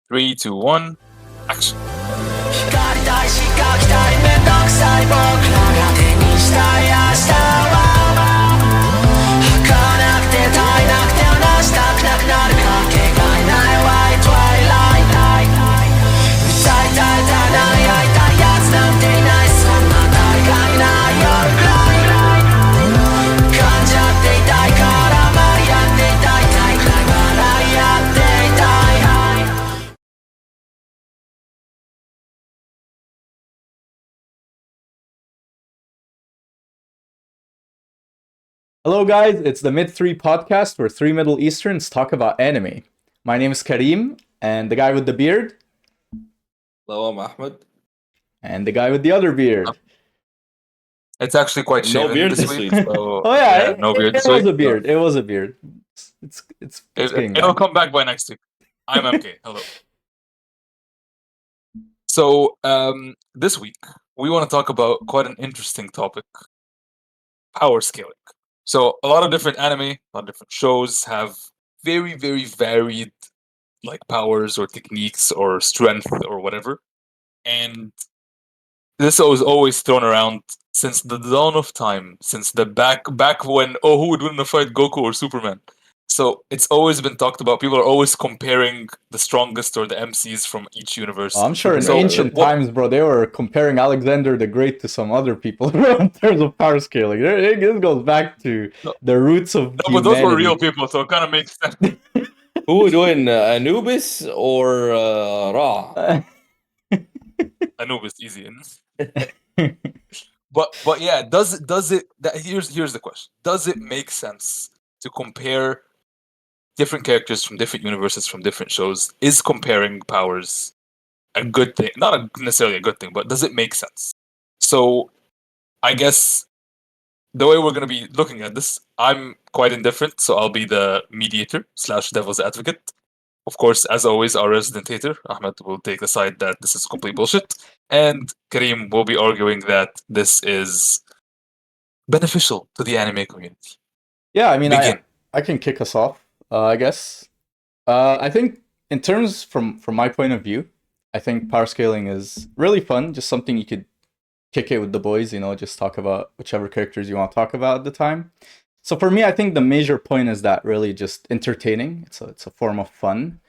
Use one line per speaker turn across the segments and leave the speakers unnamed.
Three, two, one, action.
光りたいしかきたいめんどくさい僕らが手にしたい明日は儚くて絶えなくて離したくなくなるかけがえない White Twilight うざいたいたない会いたいやつなんていないそんな誰がいない夜くらい感じ合っていたいからまり合っていたい大くらい笑い合っていたい
Hello, guys. It's the Mid 3 podcast where three Middle Easterns talk about anime. My name is Kareem, and the guy with the beard,
Hello, I'm Ahmed.
and the guy with the other beard.
It's actually quite
No
shaven
beard
this
this
week.
week.
So,
Oh yeah,
no beard
it
this
was
week.
a beard. It was a beard. It's getting
It'll
back.
come back by next week. I'm MK. Hello. So, this week we want to talk about quite an interesting topic: power scaling. So, a lot of different anime, a lot of different shows have very, very varied like powers or techniques or strength or whatever, and this was always thrown around since the dawn of time, since the back when who would win in a fight, Goku or Superman? So it's always been talked about. People are always comparing the strongest or the MCs from each universe.
I'm sure in
So,
ancient
what-
times, bro, they were comparing Alexander the Great to some other people in terms of power scaling. This goes back to
No.
the roots of
No, but those were
humanity.
real people, so it kind of makes sense.
Who would win, Anubis or Ra?
Anubis, easy. But yeah, does it? Here's the question: does it make sense to compare different characters from different universes from different shows? Is comparing powers a good thing? Not necessarily a good thing, but does it make sense? So, I guess the way we're going to be looking at this, I'm quite indifferent, so I'll be the mediator / devil's advocate. Of course, as always, our resident hater, Ahmed, will take the side that this is complete bullshit, and Kareem will be arguing that this is beneficial to the anime community.
Yeah, I mean,
Begin.
I can kick us off, I guess. I think in terms from my point of view, I think power scaling is really fun, just something you could kick it with the boys, just talk about whichever characters you want to talk about at the time. So for me, I think the major point is that really just entertaining. It's a form of fun.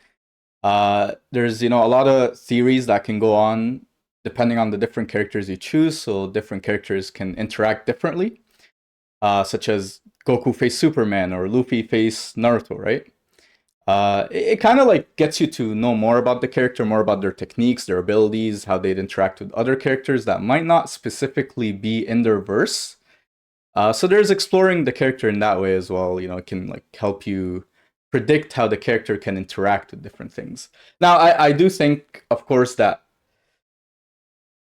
There's a lot of theories that can go on depending on the different characters you choose. So different characters can interact differently, such as Goku face Superman or Luffy face Naruto, right? It kind of like gets you to know more about the character, more about their techniques, their abilities, how they'd interact with other characters that might not specifically be in their verse. So there's exploring the character in that way as well. It can like help you predict how the character can interact with different things. Now, I do think, of course, that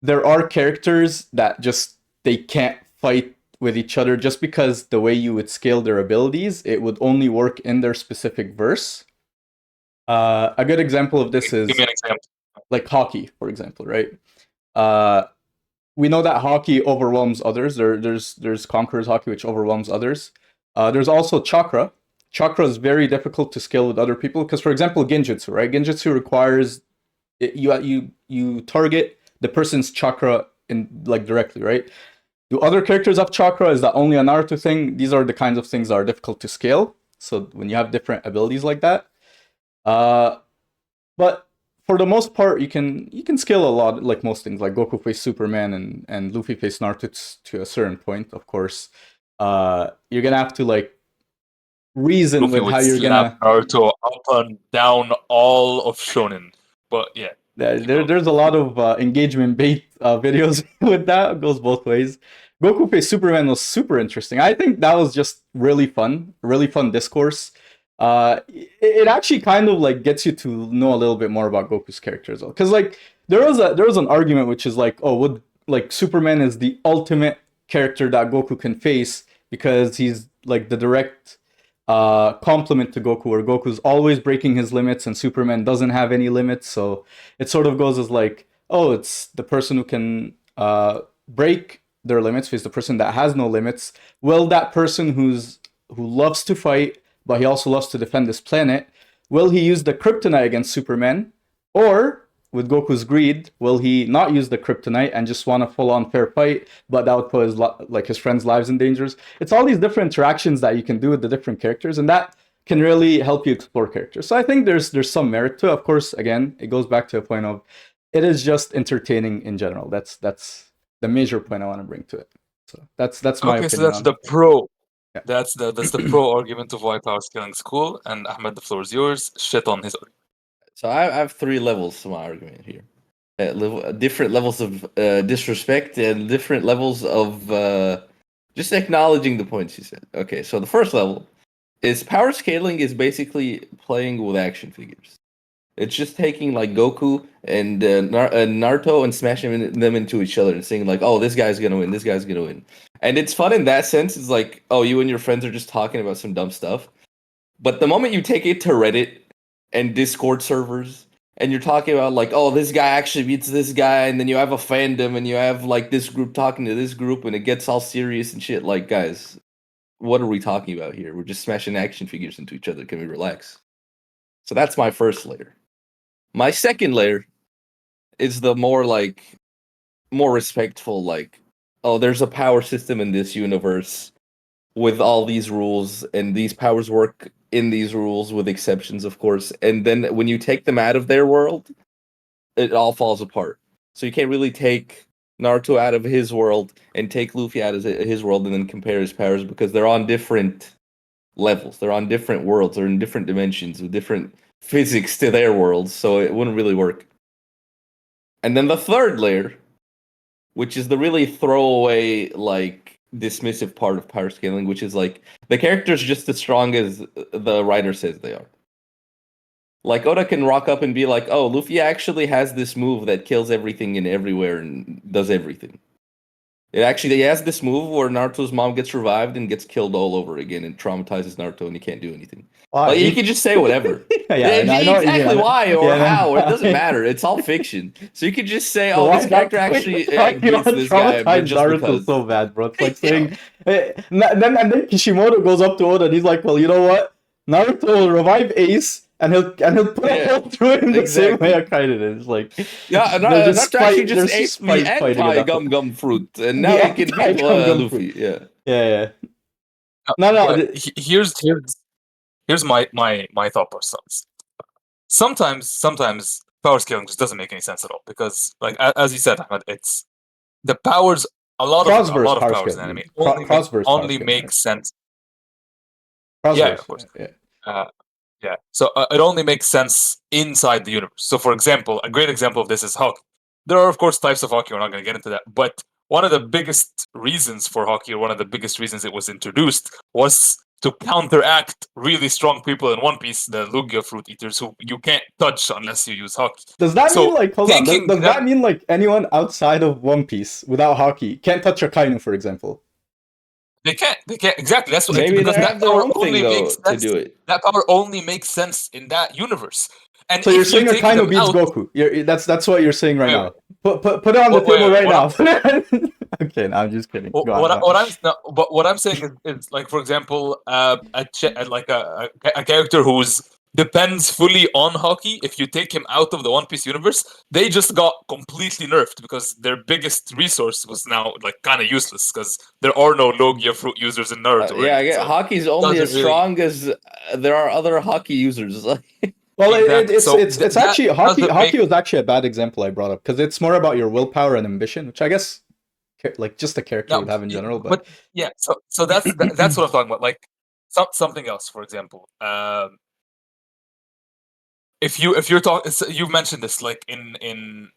there are characters that just they can't fight with each other just because the way you would scale their abilities, it would only work in their specific verse. A good example of this is
Give me an example.
like hockey, for example, right? We know that hockey overwhelms others. There's Conqueror's hockey, which overwhelms others. There's also chakra. Chakra is very difficult to scale with other people because, for example, Genjutsu, right? Genjutsu requires you target the person's chakra in like directly, right? Do other characters have chakra? Is that only a Naruto thing? These are the kinds of things that are difficult to scale. So when you have different abilities like that, but for the most part, you can scale a lot, like most things, like Goku face Superman and Luffy face Naruto to a certain point. Of course, you're gonna have to like reason
Luffy
with
would
how you're
slap
gonna.
Naruto up and down all of shonen. But yeah,
There's a lot of engagement bait videos with that. It goes both ways. Goku face Superman was super interesting. I think that was just really fun discourse. It actually kind of like gets you to know a little bit more about Goku's character as well. Because like there was an argument which is like, oh, would like Superman is the ultimate character that Goku can face because he's like the direct complement to Goku, where Goku's always breaking his limits and Superman doesn't have any limits. So it sort of goes as like, oh, it's the person who can break their limits face the person that has no limits. Will that person who loves to fight, but he also loves to defend this planet, will he use the kryptonite against Superman, Or with Goku's greed, will he not use the kryptonite and just want a full-on fair fight, but that would put his friends' lives in dangers? It's all these different interactions that you can do with the different characters, and that can really help you explore characters. So I think there's some merit to it. Of course, again, it goes back to a point of it is just entertaining in general. That's the major point I want to bring to it. So that's my
Okay, so
opinion
that's
on
the pro.
Yeah.
That's the pro argument of why power scaling is cool. And Ahmed, the floor is yours. Shit on his argument.
So I have 3 levels to my argument here. Different levels of disrespect and different levels of just acknowledging the points you said. Okay, so the first level is power scaling is basically playing with action figures. It's just taking like Goku and Naruto and smashing them into each other and saying like, "Oh, this guy's gonna win. This guy's gonna win." And it's fun in that sense. It's like, oh, you and your friends are just talking about some dumb stuff. But the moment you take it to Reddit and Discord servers, and you're talking about like, oh, this guy actually beats this guy, and then you have a fandom, and you have like this group talking to this group, and it gets all serious and shit. Like, guys, what are we talking about here? We're just smashing action figures into each other. Can we relax? So that's my first layer. My second layer is the more respectful, like, oh, there's a power system in this universe with all these rules, and these powers work in these rules with exceptions, of course. And then when you take them out of their world, it all falls apart. So you can't really take Naruto out of his world and take Luffy out of his world and then compare his powers, because they're on different levels. They're on different worlds. They're in different dimensions with different physics to their worlds, so it wouldn't really work. And then the third layer, which is the really throwaway, like, dismissive part of power scaling, which is like the character's just as strong as the writer says they are. Like, Oda can rock up and be like, oh, Luffy actually has this move that kills everything and everywhere and does everything. He has this move where Naruto's mom gets revived and gets killed all over again and traumatizes Naruto and he can't do anything.
Why?
Like, you can just say whatever.
I know
Exactly why or how. It doesn't
Yeah.
matter. It's all fiction. So you could just say,
So
oh,
why
this character actually beats this guy, but just
Naruto
because.
so bad, bro. It's like saying, then Kishimoto goes up to Oda and he's like, well, you know what? Naruto will revive Ace and he'll put a hole through it in the same way Akainu did. It's like,
Yeah,
they're
Naruto actually just
there's
ate
spite
the
fighting about
anti-gum gum fruit, and now
The
he can beat
anti-gum-gum
Luffy. Yeah.
Yeah. No,
But here's my thought process. Sometimes power scaling just doesn't make any sense at all, because like as you said, Ahmed, it's the powers. A lot of
power
powers in
scaling.
anime
Crossverse power
only
scaling,
make sense.
right?
Yeah,
Crossverse.
of course.
Yeah.
Yeah. So it only makes sense inside the universe. So, for example, a great example of this is hockey. There are, of course, types of hockey. We're not going to get into that. But one of the biggest reasons for hockey, or one of the biggest reasons it was introduced, was to counteract really strong people in One Piece, the Lugia fruit eaters, who you can't touch unless you use hockey.
Does that
So,
mean like hold on?
taking
Does that
them-
mean like anyone outside of One Piece without hockey can't touch a Kainu, for example?
They can't. Exactly. That's what,
Maybe they
because
have
that
their
power
own thing,
only
though,
makes
to
sense.
do it.
That power only makes sense in that universe. And
So you're
if you
saying
take
Akainu
them
beats
out,
Goku. That's what you're saying right
Wait,
now. Put it on the
Wait,
table right
what
now. Okay, no, I'm just kidding. Go on.
what I'm saying is like, for example, like a character who's depends fully on hockey. If you take him out of the One Piece universe, they just got completely nerfed because their biggest resource was now like kind of useless because there are no Logia fruit users in Naruto.
Yeah, I get
so
hockey's only as
doesn't really-
strong as there are other hockey users.
Well,
Exactly. So
it's
that
actually hockey.
doesn't
Hockey
make-
was actually a bad example I brought up because it's more about your willpower and ambition, which I guess like just a character would have in general. But
yeah, so that's that's what I'm talking about. Like something else, for example. If you're talking, you've mentioned this, like in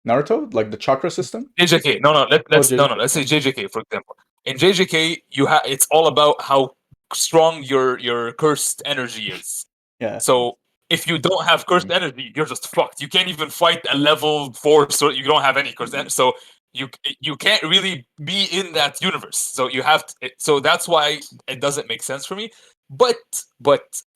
Naruto, like the chakra system.
JJK. Let's
JJK.
let's say JJK, for example. In JJK, it's all about how strong your cursed energy is.
Yeah.
So if you don't have cursed energy, you're just fucked. You can't even fight a level 4, so you don't have any cursed energy. So you can't really be in that universe. So you have to, so that's why it doesn't make sense for me. But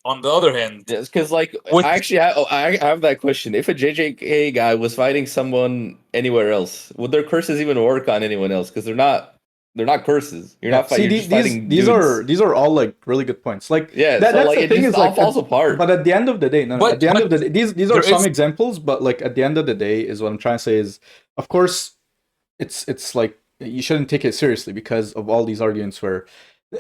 on the other hand,
Because like I have that question. If a JJK guy was fighting someone anywhere else, would their curses even work on anyone else? Because they're not They're not curses. You're
Yeah,
not fighting.
see,
You're just fighting
these
dudes.
these are all like really good points. Like
Yeah,
that,
so
that's
like
the
it
thing
just
is
all
like,
falls apart.
but at the end of the day, no, at the end of the day, these are
there
some
is
examples. But like at the end of the day, is what I'm trying to say is, of course, it's like you shouldn't take it seriously because of all these arguments where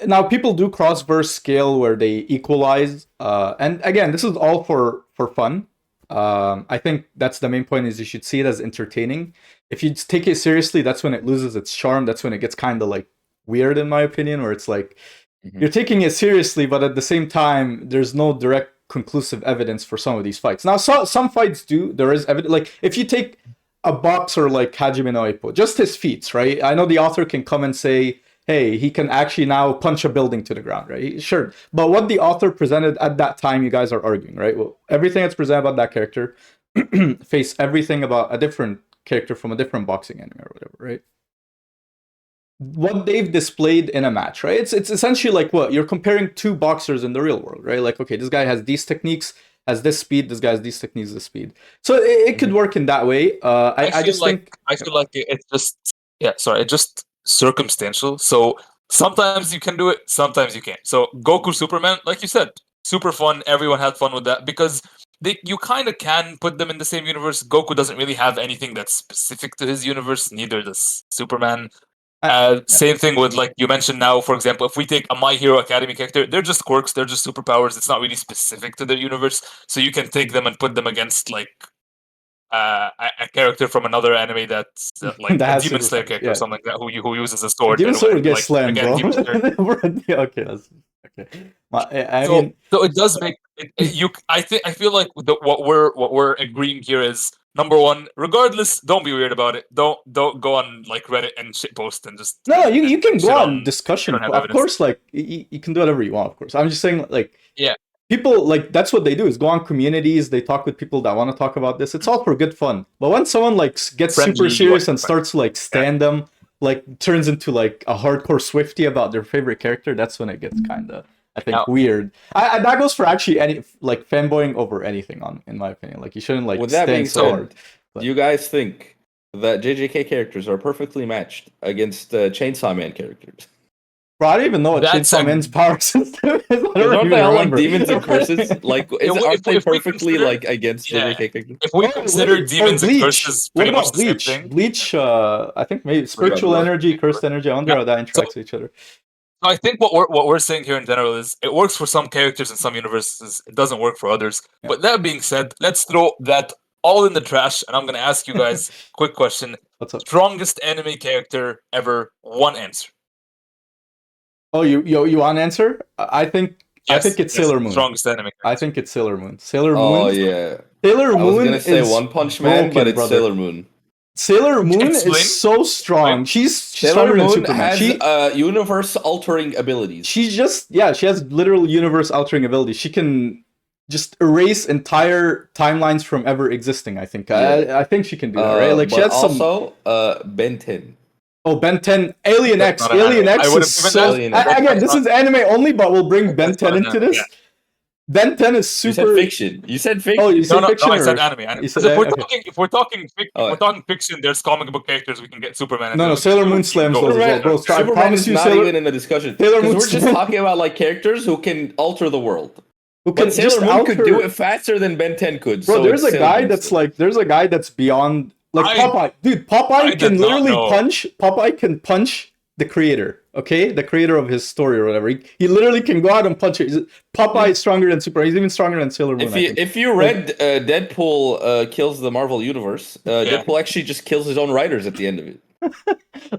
now people do cross verse scale where they equalize. And again, this is all for fun. I think that's the main point is you should see it as entertaining. If you take it seriously, that's when it loses its charm. That's when it gets kind of like weird, in my opinion, where it's like
Mhm.
you're taking it seriously, but at the same time, there's no direct conclusive evidence for some of these fights. Now, some fights do. There is evidence. Like if you take a boxer like Hajime no Ippo, just his feats, right? I know the author can come and say, hey, he can actually now punch a building to the ground, right? Sure. But what the author presented at that time, you guys are arguing, right? Well, everything that's presented about that character face everything about a different character from a different boxing anime or whatever, right? What they've displayed in a match, right? It's essentially like what you're comparing two boxers in the real world, right? Like, okay, this guy has these techniques, has this speed. This guy has these techniques, this speed. So it could work in that way. I just think
I feel like it's just it's just circumstantial. So sometimes you can do it, sometimes you can't. So Goku Superman, like you said, super fun. Everyone had fun with that because you kind of can put them in the same universe. Goku doesn't really have anything that's specific to his universe. Neither does Superman. Same thing with like you mentioned now, for example, if we take a My Hero Academy character, they're just quirks, they're just superpowers. It's not really specific to their universe, so you can take them and put them against like a character from another anime that's like
that
a
has
Demon Slayer
superpowers.
character
Yeah.
or something like that who uses a sword.
Demon
and,
Slayer gets
like,
slammed,
again,
bro.
Demon Slayer.
Okay, okay. I
So
mean,
so it does make you. I feel like what we're agreeing here is number one. Regardless, don't be weird about it. Don't go on like Reddit and shit post and just
no, you
and
can go
shit
on
on.
discussion.
You don't have
Of
evidence.
course, like you can do whatever you want. Of course, I'm just saying, like,
Yeah.
people like that's what they do is go on communities. They talk with people that want to talk about this. It's all for good fun. But when someone like gets super
Friendly,
serious and
what-
starts to like stand them, like turns into like a hardcore Swiftie about their favorite character, that's when it gets kind of, I think,
Now-
weird. That goes for actually any like fanboying over anything, on in my opinion. Like you shouldn't like
With that
stand
being
so
said,
hard.
do you guys think that JJK characters are perfectly matched against Chainsaw Man characters?
Bro, I don't even know what
That's
Chainsaw
a-
Man's power system is. I don't
Aren't
even
they all like
remember.
demons and curses? Like, aren't they
if we
perfectly
consider-
like against
Yeah.
JJK characters?
If we
Oh,
consider
wait, or
demons and
Bleach.
curses
What
pretty much
about
the same
Bleach?
thing,
Bleach, I think maybe spiritual
Bleach.
energy, cursed energy. I wonder
Yeah.
how that interacts with each other.
so I think what we're saying here in general is it works for some characters in some universes. It doesn't work for others.
Yeah.
But that being said, let's throw that all in the trash. And I'm gonna ask you guys quick question:
What's up?
strongest anime character ever? One answer.
Oh, you want an answer? I think
Yes,
it's
yes,
Sailor Moon.
Strongest anime character.
I think it's Sailor Moon. Sailor
Oh
Moon.
yeah,
Sailor
I was
Moon
gonna say
is
One Punch Man, but
broken,
it's
brother.
Sailor Moon.
Sailor Moon
Explain.
is so strong. She's
Sailor
stronger than
Moon
Superman.
has universe-altering abilities.
She's just she has literal universe altering abilities. She can just erase entire timelines from ever existing. I think.
Yeah.
I think she can do that, right? Like she
but
has some.
also Ben 10.
Oh, Ben 10, Alien
That's
X.
not an
Alien
anime. I
X
would've
is
given
so.
that- Alien X.
Again, this is anime only, but we'll bring Ben
That's
10
not an
into
anime,
this.
yeah.
Ben 10 is
You
super.
said fiction. You said fiction.
Oh, you said
No,
fiction.
I said
or-
anime.
You said-
If we're
okay.
talking, if we're talking,
Oh,
if we're talking fiction, there's comic book characters. We can get Superman. and
No,
Sailor
Sailor Moon
Moon.
slams
Go.
those as well,
Superman,
bro. So I
Superman
promise
is
you,
not
Sailor.
even in the discussion.
Sailor
Because
Moon's-
we're just talking about like characters who can alter the world.
Who can
But Sailor
just
Moon could
alter-
do it faster than Ben 10 could.
Bro,
so
there's
it's
a
Sailor
guy
Moon
that's
still.
like, there's a guy that's beyond, like
I-
Popeye. Dude,
I
Popeye
did
can
not
literally
know.
punch. Popeye can punch the creator. Okay, the creator of his story or whatever. He literally can go out and punch it. Popeye is stronger than Super. He's even stronger than Sailor Moon.
If you read Deadpool kills the Marvel universe, Deadpool actually just kills his own writers at the end of it.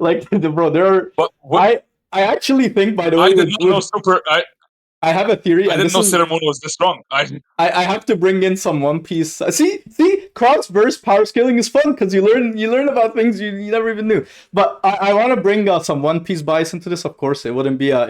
Like, bro, there are.
But what,
I actually think, by the way,
I did not know Super.
I have a theory.
I
and
didn't
this
know
is-
Sailor Moon was this strong.
I have to bring in some One Piece. See, cross verse power scaling is fun because you learn about things you never even knew. But I want to bring some One Piece bias into this. Of course, it wouldn't be a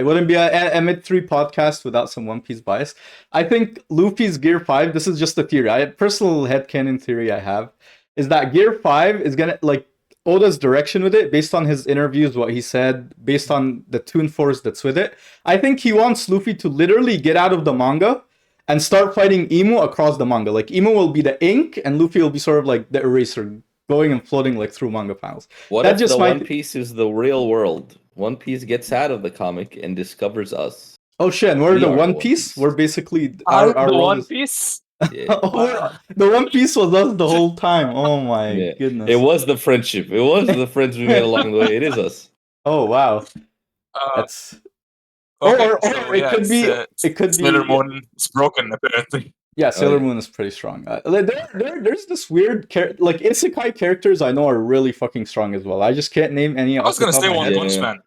mid 3 podcast without some One Piece bias. I think Luffy's Gear 5. This is just a theory. Personal headcanon theory I have is that Gear 5 is gonna like Oda's direction with it, based on his interviews, what he said, based on the Toon Force that's with it. I think he wants Luffy to literally get out of the manga and start fighting Emu across the manga. Like, Emu will be the ink, and Luffy will be sort of like the eraser, going and floating like through manga panels.
What
That
if
just
the
might-
One Piece is the real world One Piece gets out of the comic and discovers us.
Oh shit! And we're
We
the
are
One
the One
Piece.
Piece.
We're basically
I'm
our
the
role
One
is.
Piece.
Yeah.
Wow.
The One Piece was us the whole time. Oh my
Yeah.
goodness!
It was the friendship. It was the friends we made along the way. It is us.
Oh wow,
Uh,
that's
okay,
or
so
it
yeah,
could be it could
Sailor
be
Moon is broken apparently.
yeah.
Oh,
Sailor
yeah.
Moon is pretty strong. There's this weird like isekai characters I know are really fucking strong as well. I just can't name any
I was
off the
gonna
top
say
of my
One
head.
Punch
Yeah.
Man.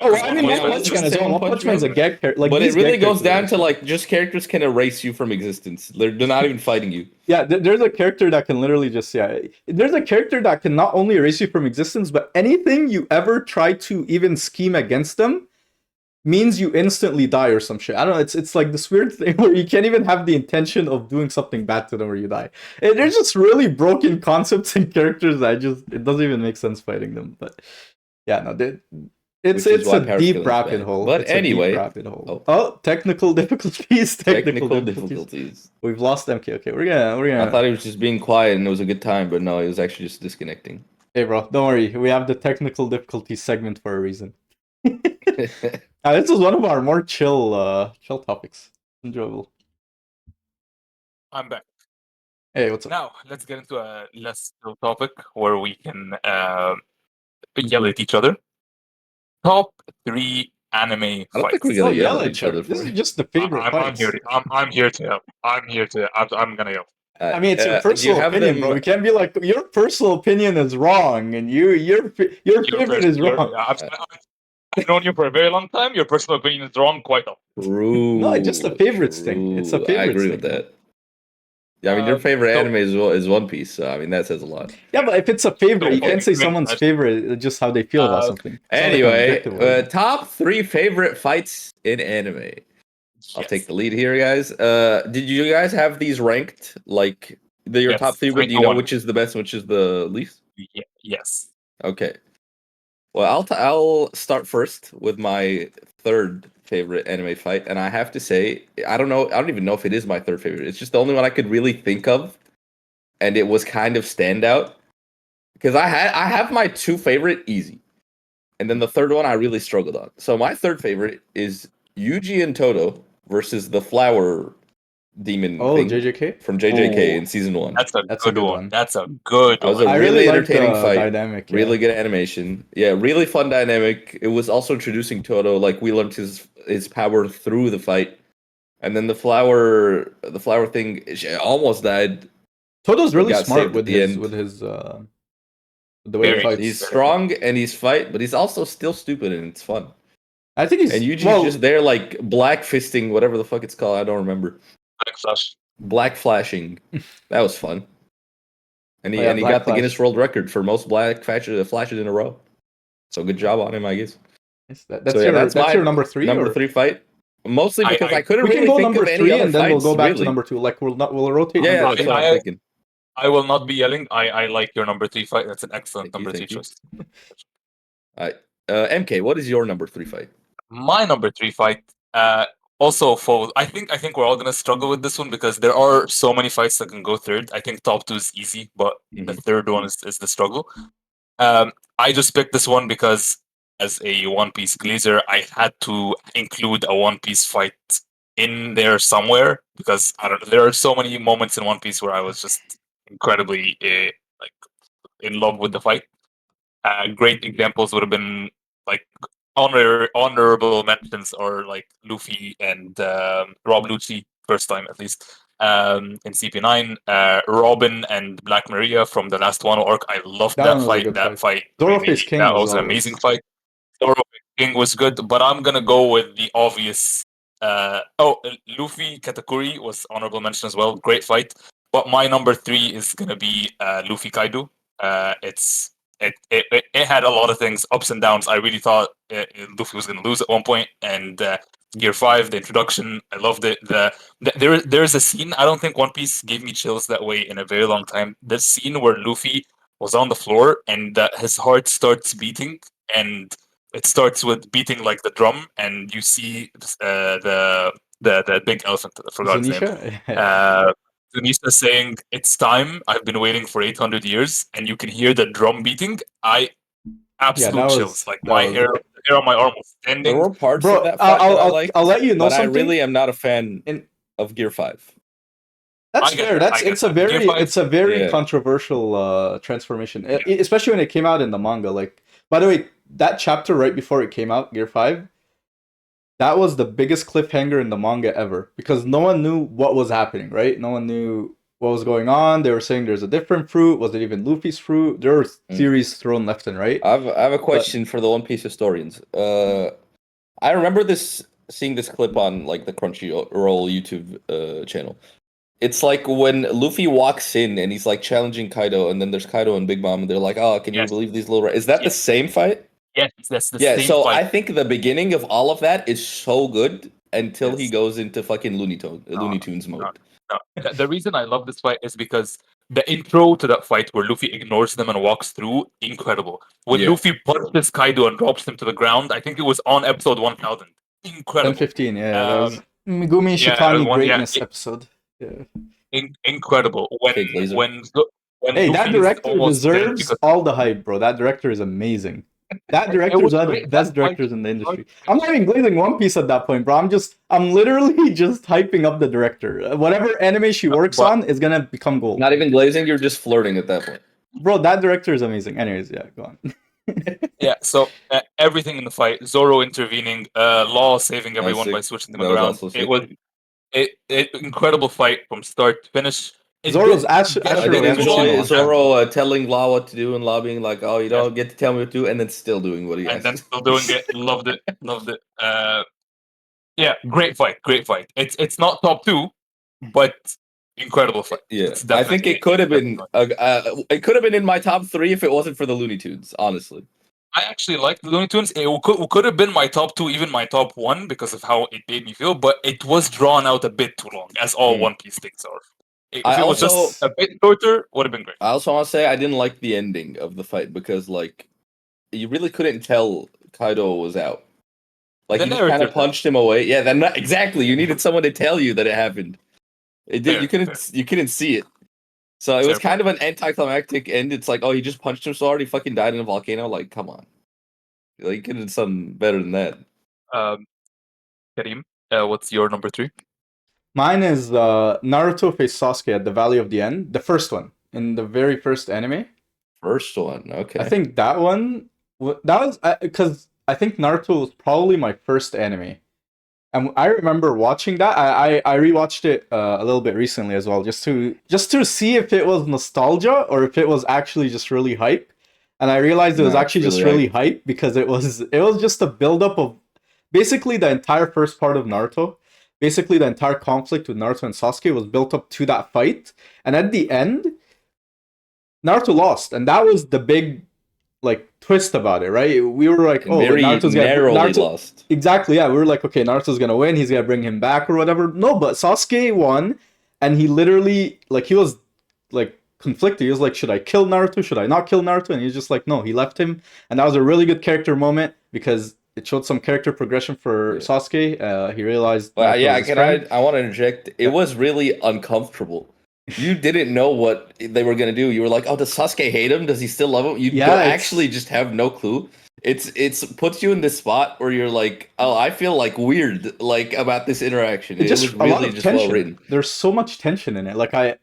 Oh,
Because
I
One
mean,
Punch
One
Man
Punch
is
Man
just
as well. One Punch Man's a gag character. Like,
But it
these
really
gag
goes down
characters
to
are
like just characters can erase you from existence. They're not even fighting you.
yeah, there's a character that can literally just there's a character that can not only erase you from existence, but anything you ever try to even scheme against them means you instantly die or some shit. I don't know. It's like this weird thing where you can't even have the intention of doing something bad to them or you die. And there's just really broken concepts and characters that it doesn't even make sense fighting them. But yeah, no,
Which is
it's
why
a
power
deep
scaling is
rabbit
bad.
hole.
But
It's a deep
anyway,
rabbit hole.
oh.
Oh, technical difficulties.
technical difficulties.
We've lost MK. Okay, we're
I
gonna.
thought he was just being quiet and it was a good time, but no, he was actually just disconnecting.
Hey, bro, don't worry. We have the technical difficulties segment for a reason. This is one of our more chill topics. Enjoyable.
I'm back.
Hey, what's up?
Now let's get into a less chill topic where we can yell at each other. Top 3 anime
I don't
fights.
think we're gonna yell at each other.
This
For
is
it.
just the favorite
I'm
fights.
here. I'm here to help. I'm gonna yell.
I mean, it's your
do you
personal
have
opinion,
them-
bro. You can't be like your personal opinion is wrong, and your favorite is wrong.
I've known you for a very long time. Your personal opinion is wrong quite often.
True.
No, it's just a favorites thing. It's a
true.
favorites
I agree
thing,
with
man.
that. Yeah, I mean, your favorite
so-
anime is One Piece, so I mean that says a lot.
Yeah, but if it's a favorite, you
Okay,
can't say
great.
someone's favorite. It's just how they feel about something. It's not like an
Anyway,
objective way.
top 3 favorite fights in anime. I'll
Yes.
take the lead here, guys. Did you guys have these ranked? Like your
Yes,
top 3, but
3
do
to
you know
1.
which is the best, which is the least?
Yes.
Okay. Well, I'll start first with my third favorite anime fight, and I have to say, I don't even know if it is my third favorite. It's just the only one I could really think of, and it was kind of standout because I have my 2 favorite easy, and then the third one I really struggled on. So my third favorite is Yuji and Toto versus the flower demon thing
JJK
from JJK
Oh.
in season 1.
That's a
That's a
good
good
one.
one.
That's a good
That was
one.
a
I
really
really like the
entertaining fight.
dynamic. Yeah.
Really good animation. Yeah, really fun dynamic. It was also introducing Toto. Like we learned his power through the fight, and then the flower thing she almost died.
Toto's really
got
smart
saved at
with
the
his
end.
the way he
Very.
fights.
He's strong and he's fight, but he's also still stupid and it's fun.
I think he's
And Yuji's
well,
just there like black fisting whatever the fuck it's called. I don't remember.
Black Flash.
Black flashing. That was fun. And he
Oh, yeah,
and he
Black
got the
Flash.
Guinness World Record for most black flashes in a row. So good job on him, I guess.
that's
So, yeah,
that's
my
your number 3.
Number 3 fight. Mostly because I couldn't
We can
really
go
think
number
of any
3
other
and then we'll
fights,
go back
really.
to number 2. Like we'll rotate.
Yeah,
number
that's
two.
what I'm thinking.
I will not be yelling. I like your number 3 fight. That's an excellent
Thank you,
number 3
thank you.
choice.
MK, what is your number 3 fight?
My number 3 fight also falls. I think we're all gonna struggle with this one because there are so many fights that can go third. I think top 2 is easy, but the third one is the struggle. I just picked this one because as a One Piece glazer, I had to include a One Piece fight in there somewhere because I don't. There are so many moments in One Piece where I was just incredibly like in love with the fight. Great examples would have been like honorable mentions are like Luffy and Rob Lucci, first time at least, in CP9. Robin and Black Maria from the last Wano arc. I loved
That
that
one was a
fight.
good
That
fight.
fight.
Zoro
really-
Face King
that
as
was an
well
amazing
was-
fight. Zoro Face King was good, but I'm gonna go with the obvious. Luffy Katakuri was honorable mention as well. Great fight. But my number 3 is gonna be Luffy Kaido. It had a lot of things, ups and downs. I really thought Luffy was going to lose at one point, and Gear 5, the introduction, I loved it. There's a scene, I don't think One Piece gave me chills that way in a very long time. The scene where Luffy was on the floor and his heart starts beating, and it starts with beating like the drum, and you see the big elephant, I forgot his name.
Zunisha?
Tunisia saying, "It's time. I've been waiting for 800 years," and you can hear the drum beating. absolute
that
chills.
was
Like
that
my
was
hair on my arm was
There
standing.
were parts
bro.
of that fight that I liked,
I'll let you know
but I
something.
really am not a fan
In
of Gear 5.
That's
I get
fair.
that, I get
It's a
that. Gear
very
5,
Yeah.
controversial transformation,
Yeah.
especially when it came out in the manga. Like, by the way, that chapter right before it came out, Gear 5, that was the biggest cliffhanger in the manga ever because no one knew what was happening, right? No one knew what was going on. They were saying there's a different fruit. Was it even Luffy's fruit? There were theories thrown left and right.
I have a question for the One Piece historians. I remember seeing this clip on like the Crunchyroll YouTube channel. It's like when Luffy walks in and he's like challenging Kaido, and then there's Kaido and Big Mom, and they're like, "Oh, can you
Yes.
believe these little?" Is that the
Yes.
same fight?
Yes, that's the
Yeah.
same
So
fight.
I think the beginning of all of that is so good until he
Yes.
goes into fucking Looney Tunes mode.
No. The reason I love this fight is because the intro to that fight where Luffy ignores them and walks through, incredible. When
Yeah.
Luffy punches Kaido and drops him to the ground, I think it was on episode 1000. Incredible.
1015, yeah, that was Megumi
yeah,
Shikani
one- yeah,
greatness
it-
episode. Yeah.
incredible.
Fake laser.
When
Hey, that
Luffy's
director
almost dead
deserves
because
all the hype, bro. That director is amazing. That director
was
is one of the
great.
best
That fight
directors in the
was
industry. I'm not even glazing One Piece at that point, bro. I'm literally just hyping up the director. Whatever anime she works
but-
on is gonna become gold.
Not even glazing. You're just flirting at that point.
Bro, that director is amazing. Anyways, yeah, go on.
Yeah, so everything in the fight, Zoro intervening, Law saving everyone
sick.
by switching them
That was
around.
also sick.
It was incredible fight from start to finish.
Zoro's
did
Ash-
get
Ashura
I did
was
enjoy
awesome.
Zoro telling Law what to do and Law being like, "Oh, you don't get to tell me what to do," and then still doing what he
and
asked.
then still doing it. Loved it. Yeah, great fight. It's not top 2, but incredible fight.
Yeah,
It's
I think it could have been.
definitely-
It could have been in my top 3 if it wasn't for the Looney Tunes. Honestly,
I actually liked the Looney Tunes. It could have been my top 2, even my top 1, because of how it made me feel. But it was drawn out a bit too long, as all One Piece things are. If
I
it was
also-
just a bit shorter, would have been great.
I also want to say I didn't like the ending of the fight because like you really couldn't tell Kaido was out. Like
The
you just kind
narrative
of punched him away. Yeah, then exactly. You needed someone to tell you that it happened. It did.
Fair,
You couldn't see it. So it was
Fair
kind of an anticlimactic end. It's like, oh, he just punched him so hard he fucking died in a volcano. Like, come on. Like, you could have done something better than that.
Kareem, what's your number 3?
Mine is Naruto face Sasuke at the Valley of the End, the first one in the very first anime.
First one, okay.
I think that one that was because I think Naruto was probably my first anime, and I remember watching that. I rewatched it a little bit recently as well, just to see if it was nostalgia or if it was actually just really hype. And I realized it was
No,
actually
it's
just
really
really hype because it was just a build up of basically the entire first part of Naruto. Basically, the entire conflict with Naruto and Sasuke was built up to that fight, and at the end, Naruto lost, and that was the big like twist about it, right? We were like, oh,
very
Naruto's
narrowly lost.
Exactly, yeah. We were like, okay, Naruto's gonna win. He's gonna bring him back or whatever. No, but Sasuke won, and he literally like he was like conflicted. He was like, should I kill Naruto? Should I not kill Naruto? And he's just like, no. He left him, and that was a really good character moment because it showed some character progression for
Yeah.
Sasuke. He realized.
Well,
Naruto
yeah,
was his friend.
I want to interject. It was really uncomfortable. You didn't know what they were gonna do. You were like, "Oh, does Sasuke hate him? Does he still love him?" You
Yeah,
don't
it's-
actually just have no clue. It's puts you in this spot where you're like, "Oh, I feel like weird like about this interaction."
It just
was
a lot
really
of
just well
tension.
written.
There's so much tension in it. Like I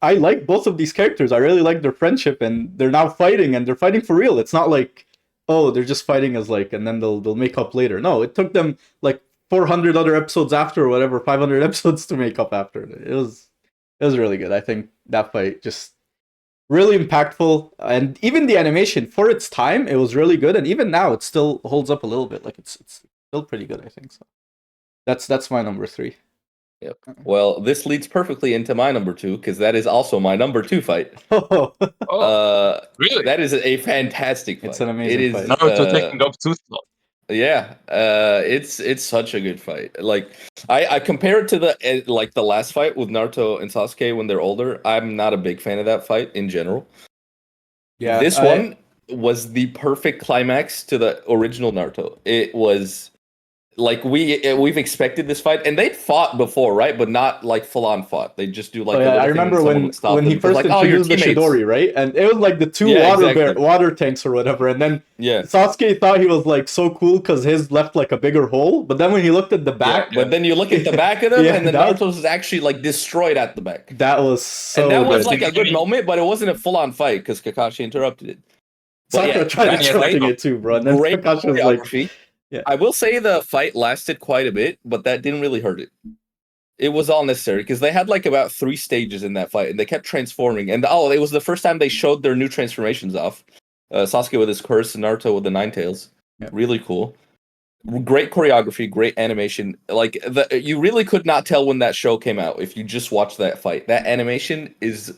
like both of these characters. I really like their friendship, and they're now fighting, and they're fighting for real. It's not like, oh, they're just fighting as like, and then they'll make up later. No, it took them like 400 other episodes after, or whatever, 500 episodes to make up after. It was really good. I think that fight just really impactful, and even the animation for its time, it was really good, and even now it still holds up a little bit. Like it's still pretty good. I think so. That's my number 3.
Yep. Well, this leads perfectly into my number 2 because that is also my number 2 fight.
Oh, really?
That is a fantastic fight.
It's an amazing
It is,
fight.
Naruto taking up 2 slots.
Yeah, it's such a good fight. Like I compare it to the last fight with Naruto and Sasuke when they're older. I'm not a big fan of that fight in general.
Yeah,
This one was the perfect climax to the original Naruto. It was like we've expected this fight, and they'd fought before, right? But not like full on fought. They just do like.
Oh,
a
yeah,
little
I
thing
remember
someone
when
would stop them,
he
'cause,
first
like, oh, your
introduced the
teammates.
Chidori, right? And it was like the two
Yeah, exactly.
water tanks or whatever. And then
Yeah.
Sasuke thought he was like so cool because his left like a bigger hole. But then when he looked at the back,
But then you look at the back of them,
Yeah,
and then
that was-
Naruto's is actually like destroyed at the back.
that was so
And that was
good.
like a good moment, but it wasn't a full on fight because Kakashi interrupted it. But
Sakura
yeah,
tried
that
interrupting
fight,
it too, bro. And then
great
Kakashi was like,
choreography.
yeah.
I will say the fight lasted quite a bit, but that didn't really hurt it. It was all necessary because they had like about 3 stages in that fight, and they kept transforming. And it was the first time they showed their new transformations off. Sasuke with his curse, and Naruto with the 9 tails.
Yeah.
Really cool. Great choreography, great animation. Like you really could not tell when that show came out if you just watched that fight. That animation is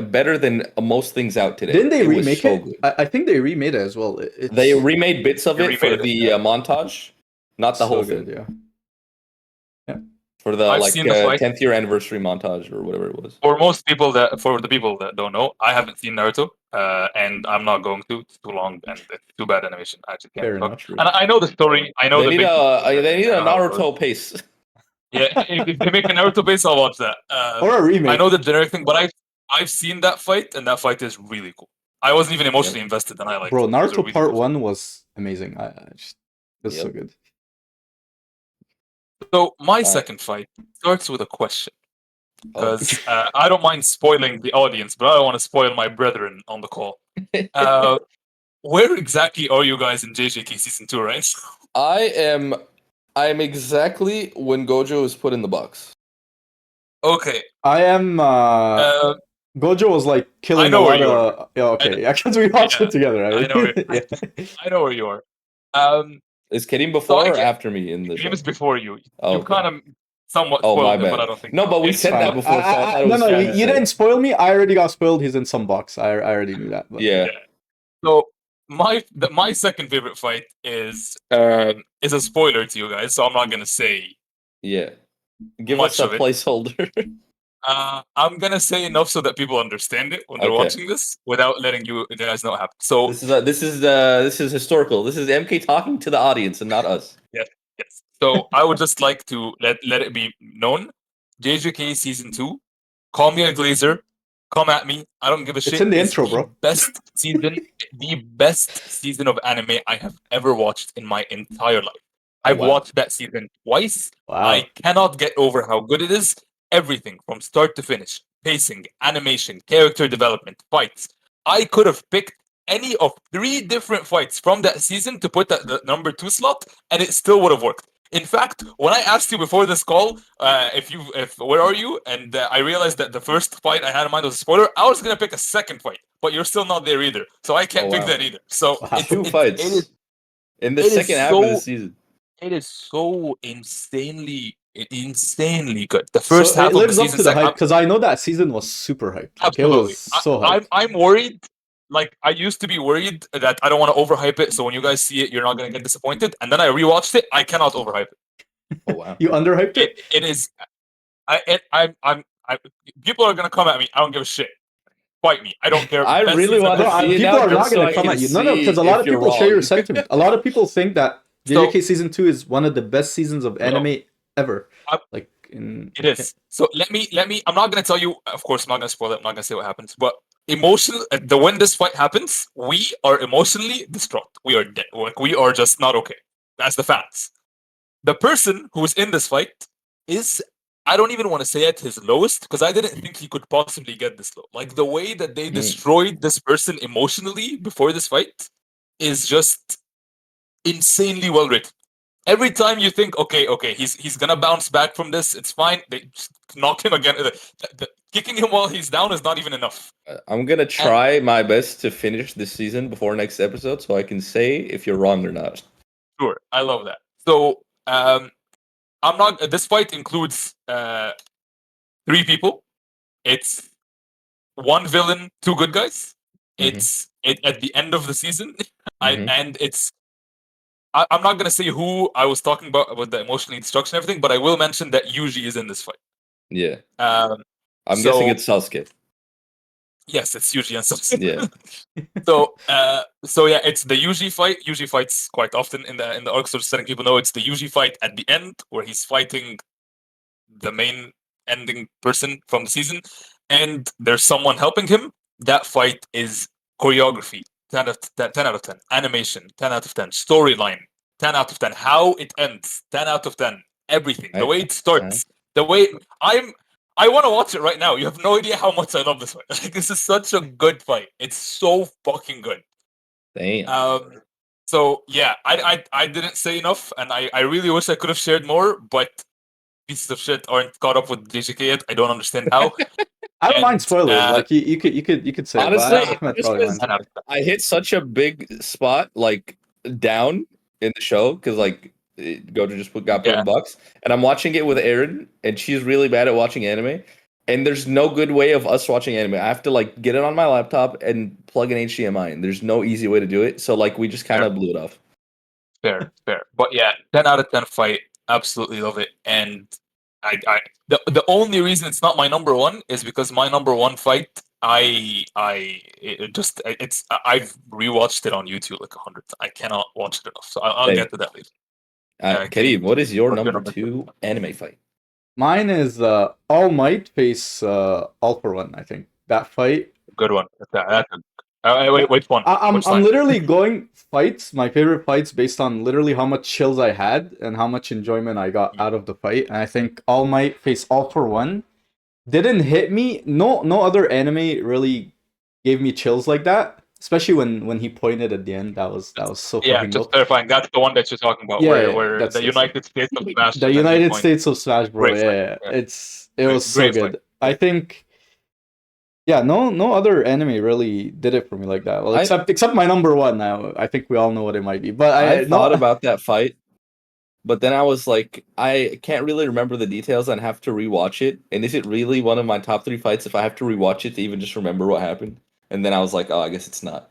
better than most things out today.
Didn't they
It was
remake
so
it?
good.
I think they remade it as well.
They remade bits of
They
it for
remade it,
the
yeah.
montage, not the
so
whole
good,
thing.
yeah.
For the
I've seen the fight.
10th year anniversary montage or whatever it was.
For the people that don't know, I haven't seen Naruto, and I'm not going to. It's too long and it's too bad animation. I just can't
Fair
talk.
enough.
And I know the story. I know
They
the
need
big.
they need a
I know how it goes.
Naruto pace.
Yeah, if they make a Naruto base, I'll watch that.
Or a remake.
I know the generic thing, but I've seen that fight, and that fight is really cool. I wasn't even emotionally invested, and I liked
Bro,
it. It was a
Naruto
really
Part
cool
1 was amazing. It's so
Yep.
good.
So my second fight starts with a question,
Oh.
because I don't mind spoiling the audience, but I don't want to spoil my brethren on the call. Where exactly are you guys in JJK season 2, right?
I'm exactly when Gojo is put in the box.
Okay.
I am. Gojo was like killing
I know
a
where
lot
you
of. Yeah, okay. Yeah, because we watched
Yeah,
it together.
I know where,
Yeah.
I know where you are. Um,
Is Kerim
So
before
I
or
get-
after me in the
Game
show?
is before you.
Oh,
You
okay.
kind of somewhat
Oh, my
spoiled him, but
bad.
I don't think.
No, but we
It's
said that
fine.
before, so I thought it
No,
was
no,
fair
you
to say.
didn't spoil me. I already got spoiled. He's in some box. I already knew that. But
Yeah.
So my second favorite fight is a spoiler to you guys, so I'm not gonna say.
Yeah. Give
Much
us a
of it.
placeholder.
I'm gonna say enough so that people understand it when they're
Okay.
watching this, without letting you guys know what happened. So
this is historical. This is MK talking to the audience and not us.
yes. So I would just like to let it be known. JJK season 2. Call me a glazer. Come at me. I don't give a shit.
in the
is
intro, bro.
The best season of anime I have ever watched in my entire life. I've
wow.
watched that season twice.
Wow.
I cannot get over how good it is. Everything from start to finish. Pacing, animation, character development, fights. I could have picked any of 3 different fights from that season to put at the number 2 slot, and it still would have worked. In fact, when I asked you before this call, where are you, and I realized that the first fight I had in mind was a spoiler, I was gonna pick a second fight, but you're still not there either, so I can't
Oh,
pick
wow.
that either. So
Wow.
it's-
2
it's-
fights
it is
in the
it is
second half of the
so-
season.
it is so insanely good. The
So
first half
it
of the
lives up
season,
to the hype because I know that season was super hyped. Like, it
absolutely.
was so hyped.
I'm worried. Like, I used to be worried that I don't want to overhype it, so when you guys see it, you're not gonna get disappointed. And then I rewatched it. I cannot overhype it.
Oh wow.
You underhyped it?
It is. People are gonna come at me. I don't give a shit. Fight me. I don't care.
I
Best
really
season
want to
ever.
see it
People
now
are not
just so
going
I
to come
can
at you. No, because
see
a lot of
if you're
people share your
wrong.
sentiment. A lot of people think that
So-
JJK season 2 is one of the best seasons of anime ever.
I- It is. So let me. I'm not gonna tell you. Of course, I'm not gonna spoil it. I'm not gonna say what happens. But when this fight happens, we are emotionally distraught. We are dead. Like, we are just not okay. That's the facts. The person who is in this fight is. I don't even want to say at his lowest, because I didn't think he could possibly get this low. Like, the way that they destroyed this person emotionally before this fight is just insanely well written. Every time you think, okay, he's gonna bounce back from this, it's fine. They just knock him again. Kicking him while he's down is not even enough.
I'm gonna try my best to finish this season before next episode, so I can say if you're wrong or not.
Sure, I love that. So, I'm not. This fight includes 3 people. It's 1 villain, 2 good guys. It's at the end of the season, and it's. I'm not gonna say who I was talking about the emotional destruction and everything, but I will mention that Yuji is in this fight.
Yeah.
Um,
I'm
So-
guessing it's Sasuke.
Yes, it's Yuji and Sasuke.
Yeah.
So yeah, it's the Yuji fight. Yuji fights quite often in the arc, so just letting people know it's the Yuji fight at the end where he's fighting the main ending person from the season, and there's someone helping him. That fight is choreography, 10 out of 10, 10 out of 10. Animation, 10 out of 10. Storyline, 10 out of 10. How it ends, 10 out of 10. Everything, the way it starts, the way I want to watch it right now. You have no idea how much I love this fight. Like, this is such a good fight. It's so fucking good.
Damn.
So yeah, I didn't say enough, and I really wish I could have shared more, but pieces of shit aren't caught up with JJK yet. I don't understand how.
I don't mind
And,
spoilers. Like you could say.
Honestly,
it, but Ahmed
just
probably
'cause
minds.
I hit such a big spot, like down in the show, because like Gojo just got put
Yeah.
in box, and I'm watching it with Erin, and she's really bad at watching anime. And there's no good way of us watching anime. I have to like get it on my laptop and plug an HDMI, and there's no easy way to do it. So like we just kind of blew it off.
Fair. But yeah, 10 out of 10 fight. Absolutely love it. And the only reason it's not my number one is because my number one fight, I've rewatched it on YouTube like 100 times. I cannot watch it enough. So I'll
Same.
get to that later.
Kareem, what is your
what's your
number
number
two anime fight?
Mine is All Might face All for One. I think that fight.
Good one. Wait, which one?
I'm
Which line?
literally going fights, my favorite fights, based on literally how much chills I had and how much enjoyment I got out of the fight. And I think All Might face All for One didn't hit me. No other anime really gave me chills like that. Especially when he pointed at the end. That was so fucking
just
dope.
clarifying. That's the one that you're talking about. where
that's
the United States of Smash.
The United States of Smash, bro.
Great
Yeah,
fight.
it was so
Great
good.
fight.
I think. Yeah, no other anime really did it for me like that. Well, except my number one. Now I think we all know what it might be. But
I thought about that fight, but then I was like, I can't really remember the details and have to rewatch it. And is it really one of my top 3 fights if I have to rewatch it to even just remember what happened? And then I was like, oh, I guess it's not.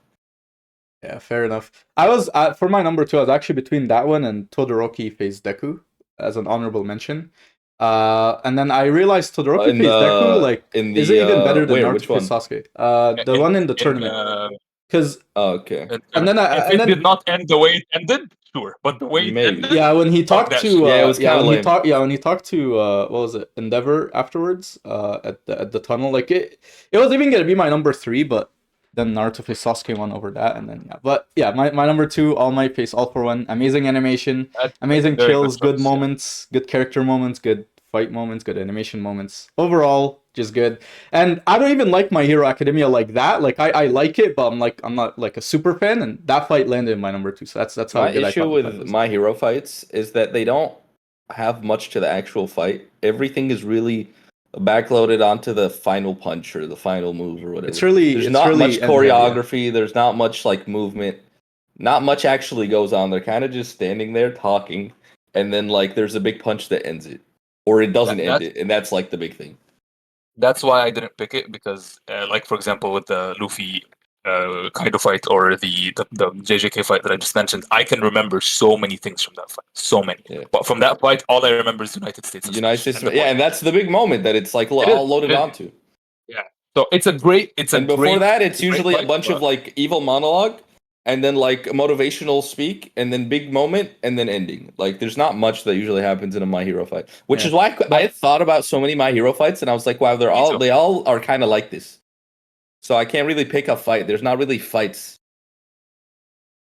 Yeah, fair enough. I was for my number 2. I was actually between that one and Todoroki face Deku as an honorable mention. And then I realized Todoroki face Deku like is it even better than Naruto face Sasuke? The one in the tournament. Because
okay.
And then
if it did not end the way it ended, sure. But the way it ended,
yeah, when he talked to
it was kind of lame.
when he talked to what was it, Endeavor afterwards at the tunnel, like it was even gonna be my number 3, but then Naruto face Sasuke won over that, and then my number 2, All Might face All for One. Amazing animation, amazing kills, good moments, good character moments, good fight moments, good animation moments. Overall, just good. And I don't even like My Hero Academia like that. Like I like it, but I'm not like a super fan. And that fight landed in my number 2. So that's how
my
good
issue
I thought
with My Hero fights is that they don't have much to the actual fight. Everything is really backloaded onto the final punch or the final move or whatever. There's not much choreography. There's not much like movement. Not much actually goes on. They're kind of just standing there talking, and then like there's a big punch that ends it, or it doesn't end it, and that's like the big thing.
That's why I didn't pick it because, like for example, with the Luffy Kaido fight or the JJK fight that I just mentioned, I can remember so many things from that fight. So many. Yeah. But from that fight, all I remember is United States.
And that's the big moment that it's like all loaded onto.
Yeah. So it's a great.
Before that, it's usually a bunch of like evil monologue, and then like motivational speak, and then big moment, and then ending. Like there's not much that usually happens in a My Hero fight, which is why I thought about so many My Hero fights, and I was like, wow, they all are kind of like this. So I can't really pick a fight. There's not really fights.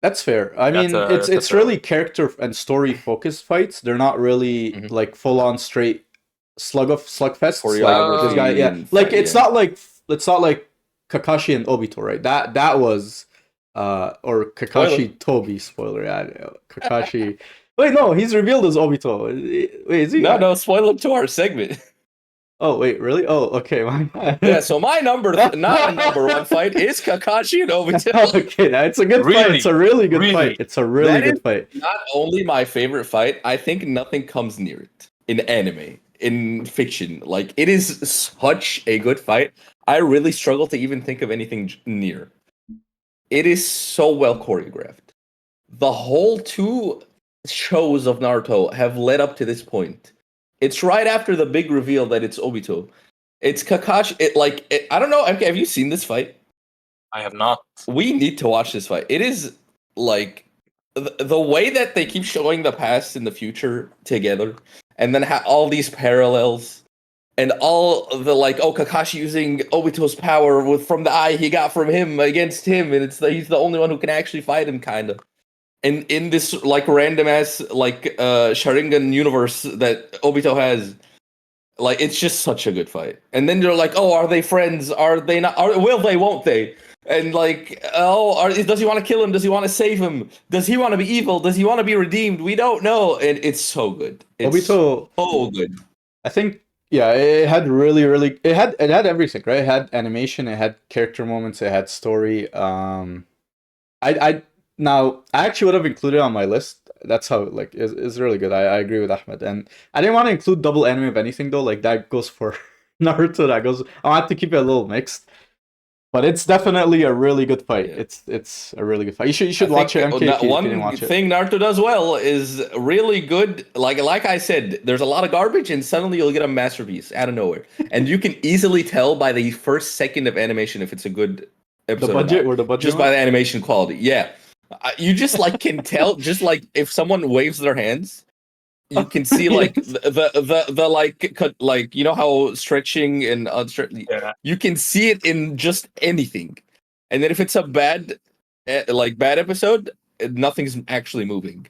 That's fair. I mean, it's really character and story focused fights. They're not really like full on straight slugfests. Like this guy, like it's not like Kakashi and Obito, right? That was or Kakashi Tobi spoiler. Yeah, Kakashi. Wait, no, he's revealed as Obito. Wait, is he?
No, spoil him to our segment.
Oh wait, really? Oh, okay.
Yeah, so my number one fight is Kakashi and Obito.
Okay, it's a good fight. It's a really good fight. It's a really good fight.
Not only my favorite fight, I think nothing comes near it in anime, in fiction. Like it is such a good fight. I really struggle to even think of anything near. It is so well choreographed. The whole 2 shows of Naruto have led up to this point. It's right after the big reveal that it's Obito. It's Kakashi. I don't know. MK, have you seen this fight?
I have not.
We need to watch this fight. It is like the way that they keep showing the past and the future together, and then all these parallels, and all the Kakashi using Obito's power from the eye he got from him against him, and he's the only one who can actually fight him, kind of. And in this random ass Sharingan universe that Obito has, it's just such a good fight. And then you're like, oh, are they friends? Are they not? Will they? Won't they? And does he want to kill him? Does he want to save him? Does he want to be evil? Does he want to be redeemed? We don't know. And it's so good. It's
Obito,
so good.
I think, yeah, it had really it had everything, right? It had animation, it had character moments, it had story. I actually would have included it on my list. That's how it's really good. I agree with Ahmed, and I didn't want to include double anime of anything though. Like that goes for Naruto. I want to keep it a little mixed. But it's definitely a really good fight.
Yeah.
It's a really good fight. You should watch it, MK, if you didn't watch it.
One thing Naruto does well is really good. Like I said, there's a lot of garbage, and suddenly you'll get a masterpiece out of nowhere. And you can easily tell by the first second of animation if it's a good episode.
The budget,
just by the animation quality. Yeah, you just can tell. Just if someone waves their hands, you can see the you know how stretching and unstretching.
Yeah.
You can see it in just anything, and then if it's a bad episode, nothing's actually moving.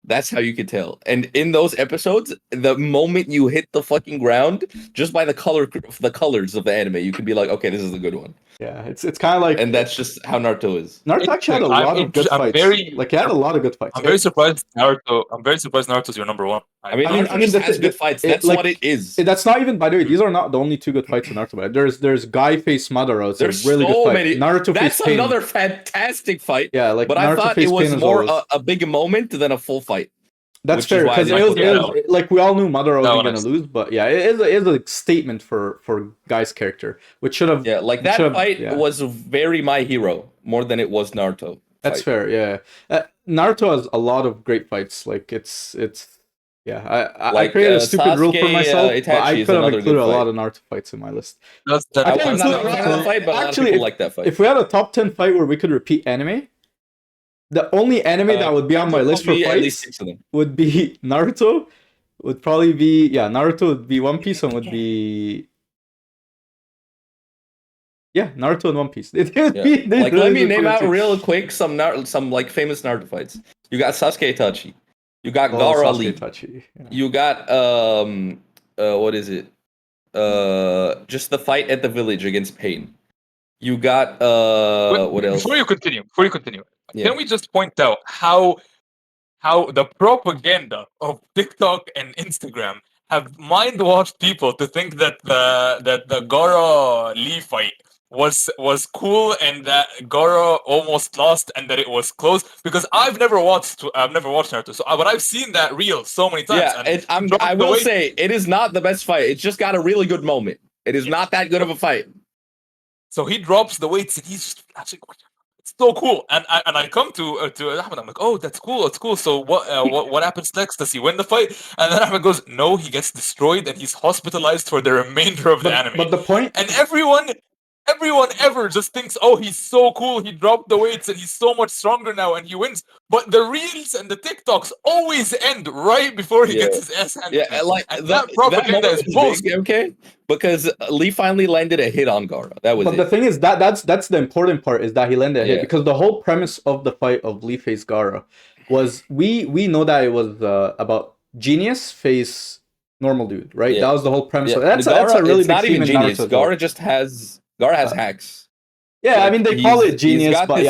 That's how you can tell. And in those episodes, the moment you hit the fucking ground, just by the colors of the anime, you can be like, okay, this is a good one.
Yeah, it's kind of like,
and that's just how Naruto is.
Naruto actually had a lot of good fights. He had a lot of good fights.
I'm very surprised Naruto's your number one.
I mean, Naruto has good fights. That's what it is.
That's not even, by the way, these are not the only two good fights in Naruto. But there's Guy face Madara. It's a really good fight.
Many.
Naruto
that's
face Pain.
Another fantastic fight.
Yeah,
but Naruto I thought it was more a big moment than a full fight.
That's fair, because it was we all knew Madara wasn't going to lose, but yeah, it is a statement for Guy's character, which should have...
Yeah, that fight was very My Hero, more than it was Naruto.
That's fair, yeah. Naruto has a lot of great fights, yeah, I created a stupid rule for myself, but I could have included a lot of Naruto fights in my list.
I'm not a fan of the fight, but actually, a lot of people like that fight.
If we had a top 10 fight where we could repeat anime, the only anime that would be on my list for fights would be Naruto. Would probably be Naruto would be One Piece, and would be Naruto and One Piece. Let
me name out real quick some famous Naruto fights. You got Sasuke Itachi. You got Gaara Lee.
Yeah.
You got what is it? Just the fight at the village against Pain. You got what else?
Before you continue, can we just point out how the propaganda of TikTok and Instagram have mind-washed people to think that the Gaara Lee fight was cool and that Gaara almost lost and that it was close, because I've never watched Naruto, but I've seen that reel so many times.
Yeah, I will say it is not the best fight. It's just got a really good moment. It is not that good of a fight.
So he drops the weights and he's just actually, it's so cool. And I come to Ahmed, I'm like, oh, that's cool, it's cool. So what happens next? Does he win the fight? And then Ahmed goes, no, he gets destroyed and he's hospitalized for the remainder of the anime.
But the point,
and everyone ever just thinks, oh, he's so cool, he dropped the weights and he's so much stronger now and he wins. But the reels and the TikToks always end right before he gets his ass handed.
Yeah, that propaganda is bullshit. Okay, because Lee finally landed a hit on Gaara. That was. But
the thing is that's the important part, is that he landed a hit, because the whole premise of the fight of Lee face Gaara was we know that it was about genius face normal dude, right? That was the whole premise.
Yeah.
That's a really big theme in
genius.
Naruto.
Gaara has hacks.
Yeah, I mean they call it genius, but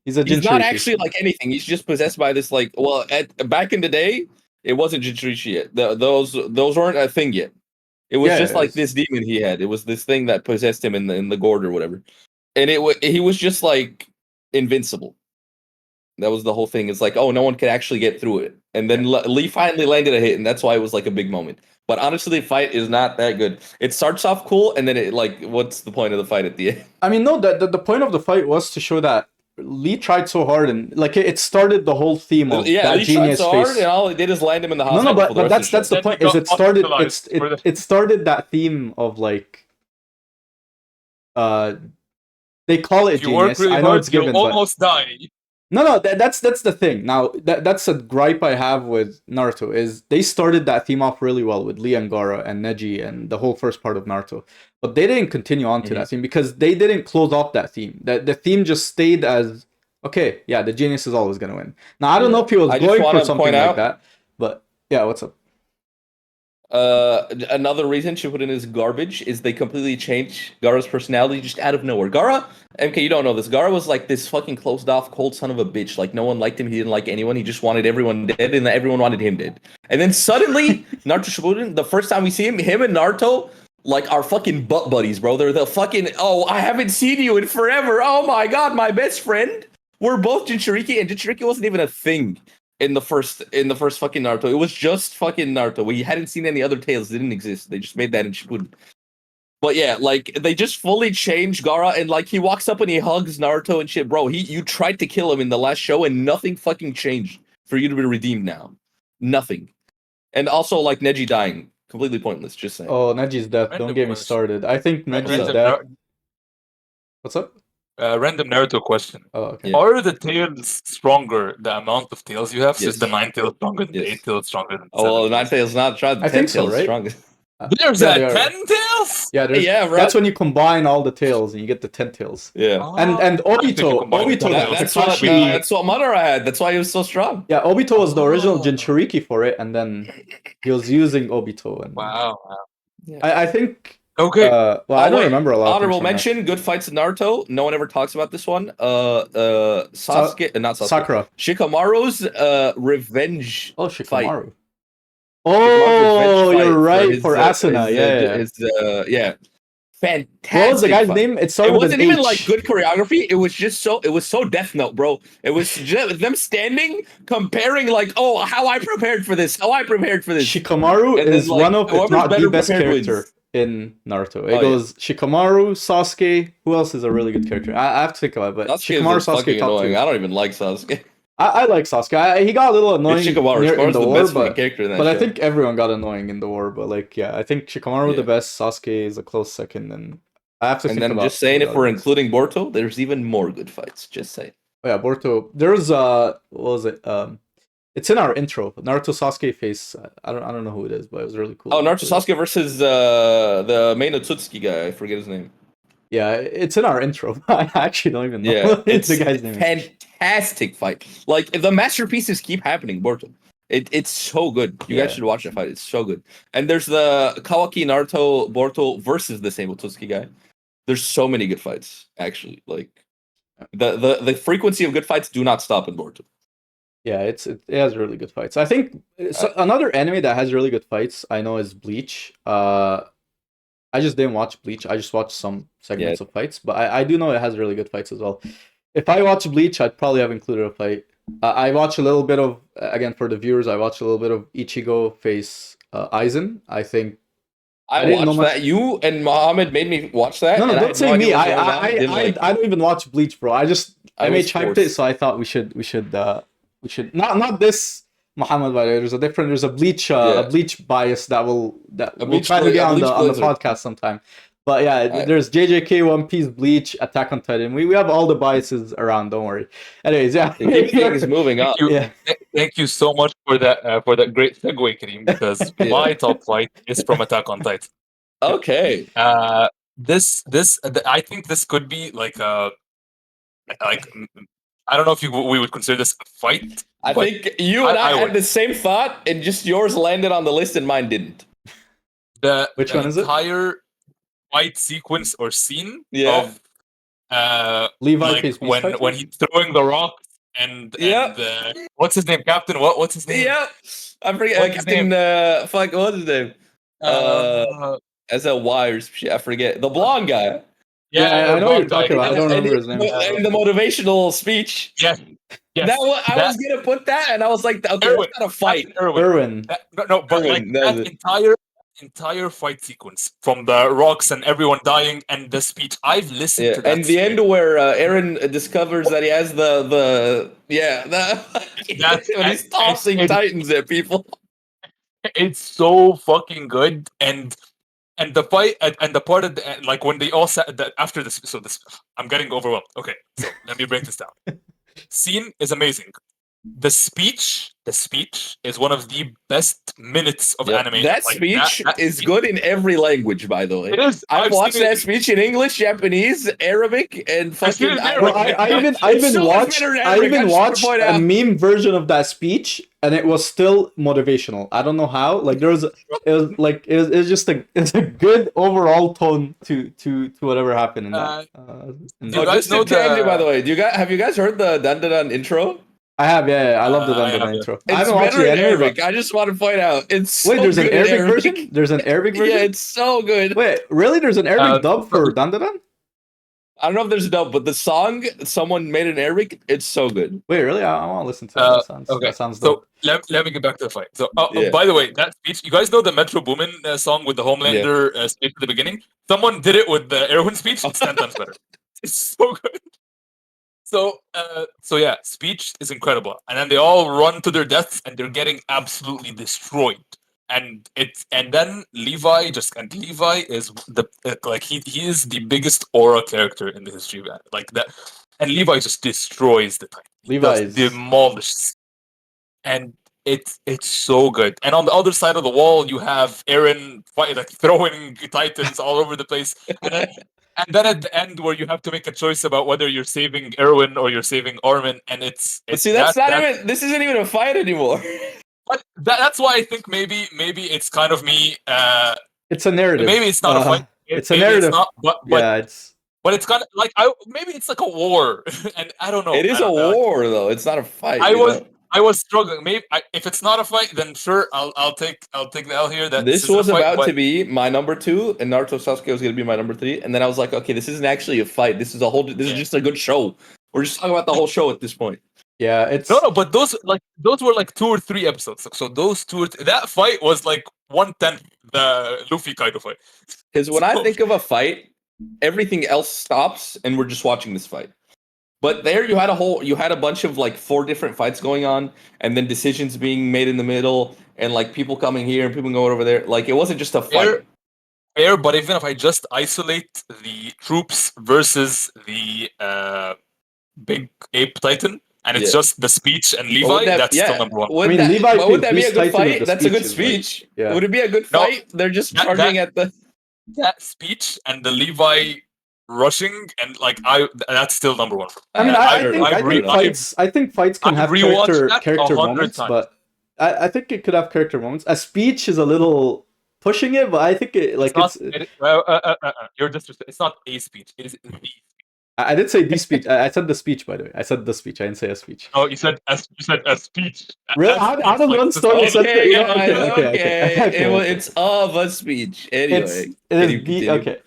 he's
not actually like anything. He's just possessed by this back in the day, it wasn't Jinchurishi yet. Those weren't a thing yet. It was this demon he had. It was this thing that possessed him in the gourd or whatever. And he was just invincible. That was the whole thing. It's no one could actually get through it. And then Lee finally landed a hit, and that's why it was a big moment. But honestly, the fight is not that good. It starts off cool, and then it what's the point of the fight at the end?
I mean, no, the point of the fight was to show that Lee tried so hard, and like it started the whole theme of
Yeah,
that
he tried
genius
so hard,
face.
and all they did is land him in the
No,
hospital.
no,
for the
but
rest
that's
of the
the
show.
point.
Then
Is
he
it
got
started?
hospitalized for the-
It started that theme of like, they call it
If you work
genius.
really
I know
hard,
it's
you'll
given, but
almost die.
no, that's the thing. Now that's a gripe I have with Naruto is they started that theme off really well with Lee and Gaara and Neji and the whole first part of Naruto, but they didn't continue on to
Mhm.
that theme because they didn't close off that theme. That the theme just stayed as okay. Yeah, the genius is always gonna win. Now I don't know if he was
I just
going for
wanna
something
point
like
out-
that, but yeah, what's up?
Another reason Shippuden is garbage is they completely changed Gaara's personality just out of nowhere. Gaara, MK, you don't know this. Gaara was like this fucking closed off, cold son of a bitch. Like no one liked him. He didn't like anyone. He just wanted everyone dead, and everyone wanted him dead. And then suddenly, Naruto Shippuden, the first time we see him and Naruto like are fucking butt buddies, bro. They're the fucking I haven't seen you in forever. Oh my god, my best friend. We're both Jinchuriki, and Jinchuriki wasn't even a thing in the first fucking Naruto. It was just fucking Naruto. We hadn't seen any other tales. They didn't exist. They just made that in Shippuden. But yeah, like they just fully changed Gaara, and like he walks up and he hugs Naruto and shit, bro. You tried to kill him in the last show, and nothing fucking changed for you to be redeemed now. Nothing. And also like Neji dying, completely pointless. Just saying.
Oh, Neji's death. Don't
Random
get me
question.
started. I think Neji's
Random,
death. What's up?
random Naruto question.
Oh, okay.
Yeah.
Are the tails stronger? The amount of tails you have? So
Yes.
is the 9 tails stronger than the
Yes.
8 tails stronger than the
Oh, well,
7
Nine
tails?
Tails not strong.
I think so,
Tails
right?
strongest.
There's
Yeah,
a
they are.
10 tails?
Yeah,
Yeah, bro.
that's when you combine all the tails and you get the 10 tails.
Yeah.
And
I think you
Obito,
combine the
Obito,
tails.
the
That's
Kakashi.
what Madara had. That's why he was so strong.
Yeah, Obito was the original
Oh.
Jinchuriki for it, and then he was using Obito. And
Wow.
I think.
Okay.
Well, I don't remember a lot.
Honorable
of things from
mention: good fights in Naruto. No one ever talks about this one. Sasuke, not
that.
Sasuke.
Sakura.
Shikamaru's revenge.
Oh,
fight.
Shikamaru.
Shikamaru's
Oh,
revenge
you're
fight
right
his,
for Asuna.
yeah. Fantastic.
What was the guy's
fight.
name? It
It
started with
wasn't
an
even
H.
like good choreography. It was so Death Note, bro. It was just them standing, comparing like, oh, how I prepared for this.
Shikamaru
And then,
is
like,
one of, if
whoever's
not the
better
best
prepared
character
wins.
in Naruto. It
Oh, yeah.
goes Shikamaru, Sasuke. Who else is a really good character? I have to think about it, but
Sasuke
Shikamaru,
is fucking
Sasuke, top
annoying.
two.
I don't even like Sasuke.
I like Sasuke. He got a little annoying
Shikamaru.
near, in
Shikamaru's
the
the
war,
best fucking
but
character in that
I
show.
think everyone got annoying in the war. But like, yeah, I think Shikamaru
Yeah.
the best. Sasuke is a close second, and I have to
And
think
then
about.
just saying,
the
if we're
others.
including Boruto, there's even more good fights. Just saying.
Oh, yeah, Boruto. There's what was it? It's in our intro. Naruto Sasuke face. I don't know who it is, but it was really cool.
Oh, Naruto Sasuke versus the main Otsutsuki guy. I forget his name.
Yeah, it's in our intro. I actually don't even know
Yeah,
what
it's
the guy's name. Is.
fantastic fight. Like the masterpieces keep happening, Boruto. It's so good. You guys
Yeah.
should watch that fight. It's so good. And there's the Kawaki Naruto Boruto versus the same Otsutsuki guy. There's so many good fights, actually. Like the frequency of good fights do not stop in Boruto.
Yeah, it has really good fights. I think another anime that has really good fights I know is Bleach. I just didn't watch Bleach. I just watched some segments of fights, but I do know it has really good fights as well. If I watch Bleach, I'd probably have included a fight. I watch a little bit of, again for the viewers, I watched a little bit of Ichigo face Aizen. I think
I
didn't know
watched
much-
that. You and Mohammed made me watch that.
no,
and I
don't
had
say
no idea
me.
what was going on.
I
Didn't like it.
don't even watch Bleach, bro. I
was
hyped it,
forced.
so I thought we should not this Muhammad, but there's a Bleach
Yeah.
a Bleach bias that we'll
Bleach
try to
Bla-
get
a
on the
Bleach Blizzard.
podcast sometime. But yeah,
Alright.
there's JJK, One Piece, Bleach, Attack on Titan. We have all the biases around. Don't worry. Anyways, yeah.
Keep things moving up.
Yeah.
Thank you so much for that great segue, Kareem, because
Yeah.
my top fight is from Attack on Titan.
Okay.
I think this could be like I don't know if we would consider this a fight.
I
but
think you and I
I
had
would.
the same thought, and just yours landed on the list and mine didn't.
Which
the
one is it?
entire fight sequence or scene
Yeah.
of
Levi
like
face Beast
when
Fighter?
he's throwing the rocks and
Yeah.
what's his name, Captain? What's his name?
Yeah. I forget.
What's his
Captain, fuck, what's his name? As a Y or some shit. I forget. The blonde guy.
Yeah, I know what you're talking about. I don't remember his name.
And the motivational speech.
Yes. Yes.
I was gonna put that, and I was like, okay,
Erwin.
that's not a fight.
Captain Erwin.
Irwin.
No, but
Erwin,
like
that was
that
it.
entire fight sequence from the rocks and everyone dying and the speech. I've listened
Yeah,
to that.
and the end where Aaron discovers that he has the when he's tossing titans at people.
It's so fucking good, and the fight and the part of the, like when they all sat after this. So this, I'm getting overwhelmed. Okay, so let me break this down. Scene is amazing. The speech is one of the best minutes of animation.
That
Like,
speech
that
is
speech-
good in every language, by the way.
It is.
I've watched
seen
that
it-
speech in English, Japanese, Arabic, and
I've seen
fucking.
it in Arabic.
Well, I even
It's so much better in Arabic, I just wanna point
a
out.
meme version of that speech, and it was still motivational. I don't know how. Like it was just it's a good overall tone to whatever happened in that. In
You
that.
guys
Just
know
to tell you, by
the-
the way, have you guys heard the Dan intro?
I have, yeah, I love the
I
Dandadan
have, yeah.
intro. I
It's
haven't watched
better
the
in
anime,
Arabic.
but
I just want to point out, it's so
wait, there's an
good in
Arabic version. There's an Arabic version.
Yeah, it's so good.
Wait, really? There's an Arabic dub for Dandadan?
I don't know if there's a dub, but the song someone made in Arabic, it's so good.
Wait, really? I want to listen to that.
Okay,
That sounds
so
dope.
let me get back to the fight. So,
Yeah.
by the way, that speech, you guys know the Metro Boomin song with the Homelander speech at the beginning? Someone did it with the Erwin speech. It's 10 times better. It's so good. So yeah, speech is incredible, and then they all run to their deaths, and they're getting absolutely destroyed. And then Levi is he is the biggest aura character in the history of anime. Like that, and Levi just destroys the Titan.
Levi
Just
is
demolishes, and it's so good. And on the other side of the wall, you have Eren throwing Titans all over the place, and then at the end, where you have to make a choice about whether you're saving Erwin or you're saving Armin, and it's
But see, that's not even. This isn't even a fight anymore.
But that's why I think maybe it's kind of me.
it's a narrative.
Maybe it's not a fight.
It's a
Maybe
narrative.
It's not,
Yeah, it's.
but it's kind of like maybe it's like a war, and I don't know.
It is a war, though. It's not a fight.
I was struggling. Maybe if it's not a fight, then sure, I'll take the L here. That
This
isn't
was
a fight,
about
but
to be my number 2, and Naruto Sasuke was going to be my number 3. And then I was like, okay, this isn't actually a fight. This is a whole. This is just a good show. We're just talking about the whole show at this point.
Yeah, it's
no. But those were like 2 or 3 episodes. So those that fight was like 1/10 the Luffy Kaido fight.
Because when I think of a fight, everything else stops, and we're just watching this fight. But there, you had a bunch of like 4 different fights going on, and then decisions being made in the middle, and like people coming here and people going over there. Like it wasn't just a fight.
Fair, but even if I just isolate the troops versus the big ape titan, and it's just the speech and Levi, that's still number 1.
Would that be a good fight? That's a good speech.
Yeah.
Would it be a good fight? They're just charging at the
that speech and the Levi rushing, and like that's still number 1.
I mean, I think fights can have character moments,
times.
but I think it could have character moments. A speech is a little pushing it, but I think
you're disrespectful. It's not a speech. It is the speech.
I did say the speech. I said the speech, by the way. I said the speech. I didn't say a speech.
Oh, you said a speech.
Really? How does one start a sentence?
Okay. It's of a speech. Anyway,
okay.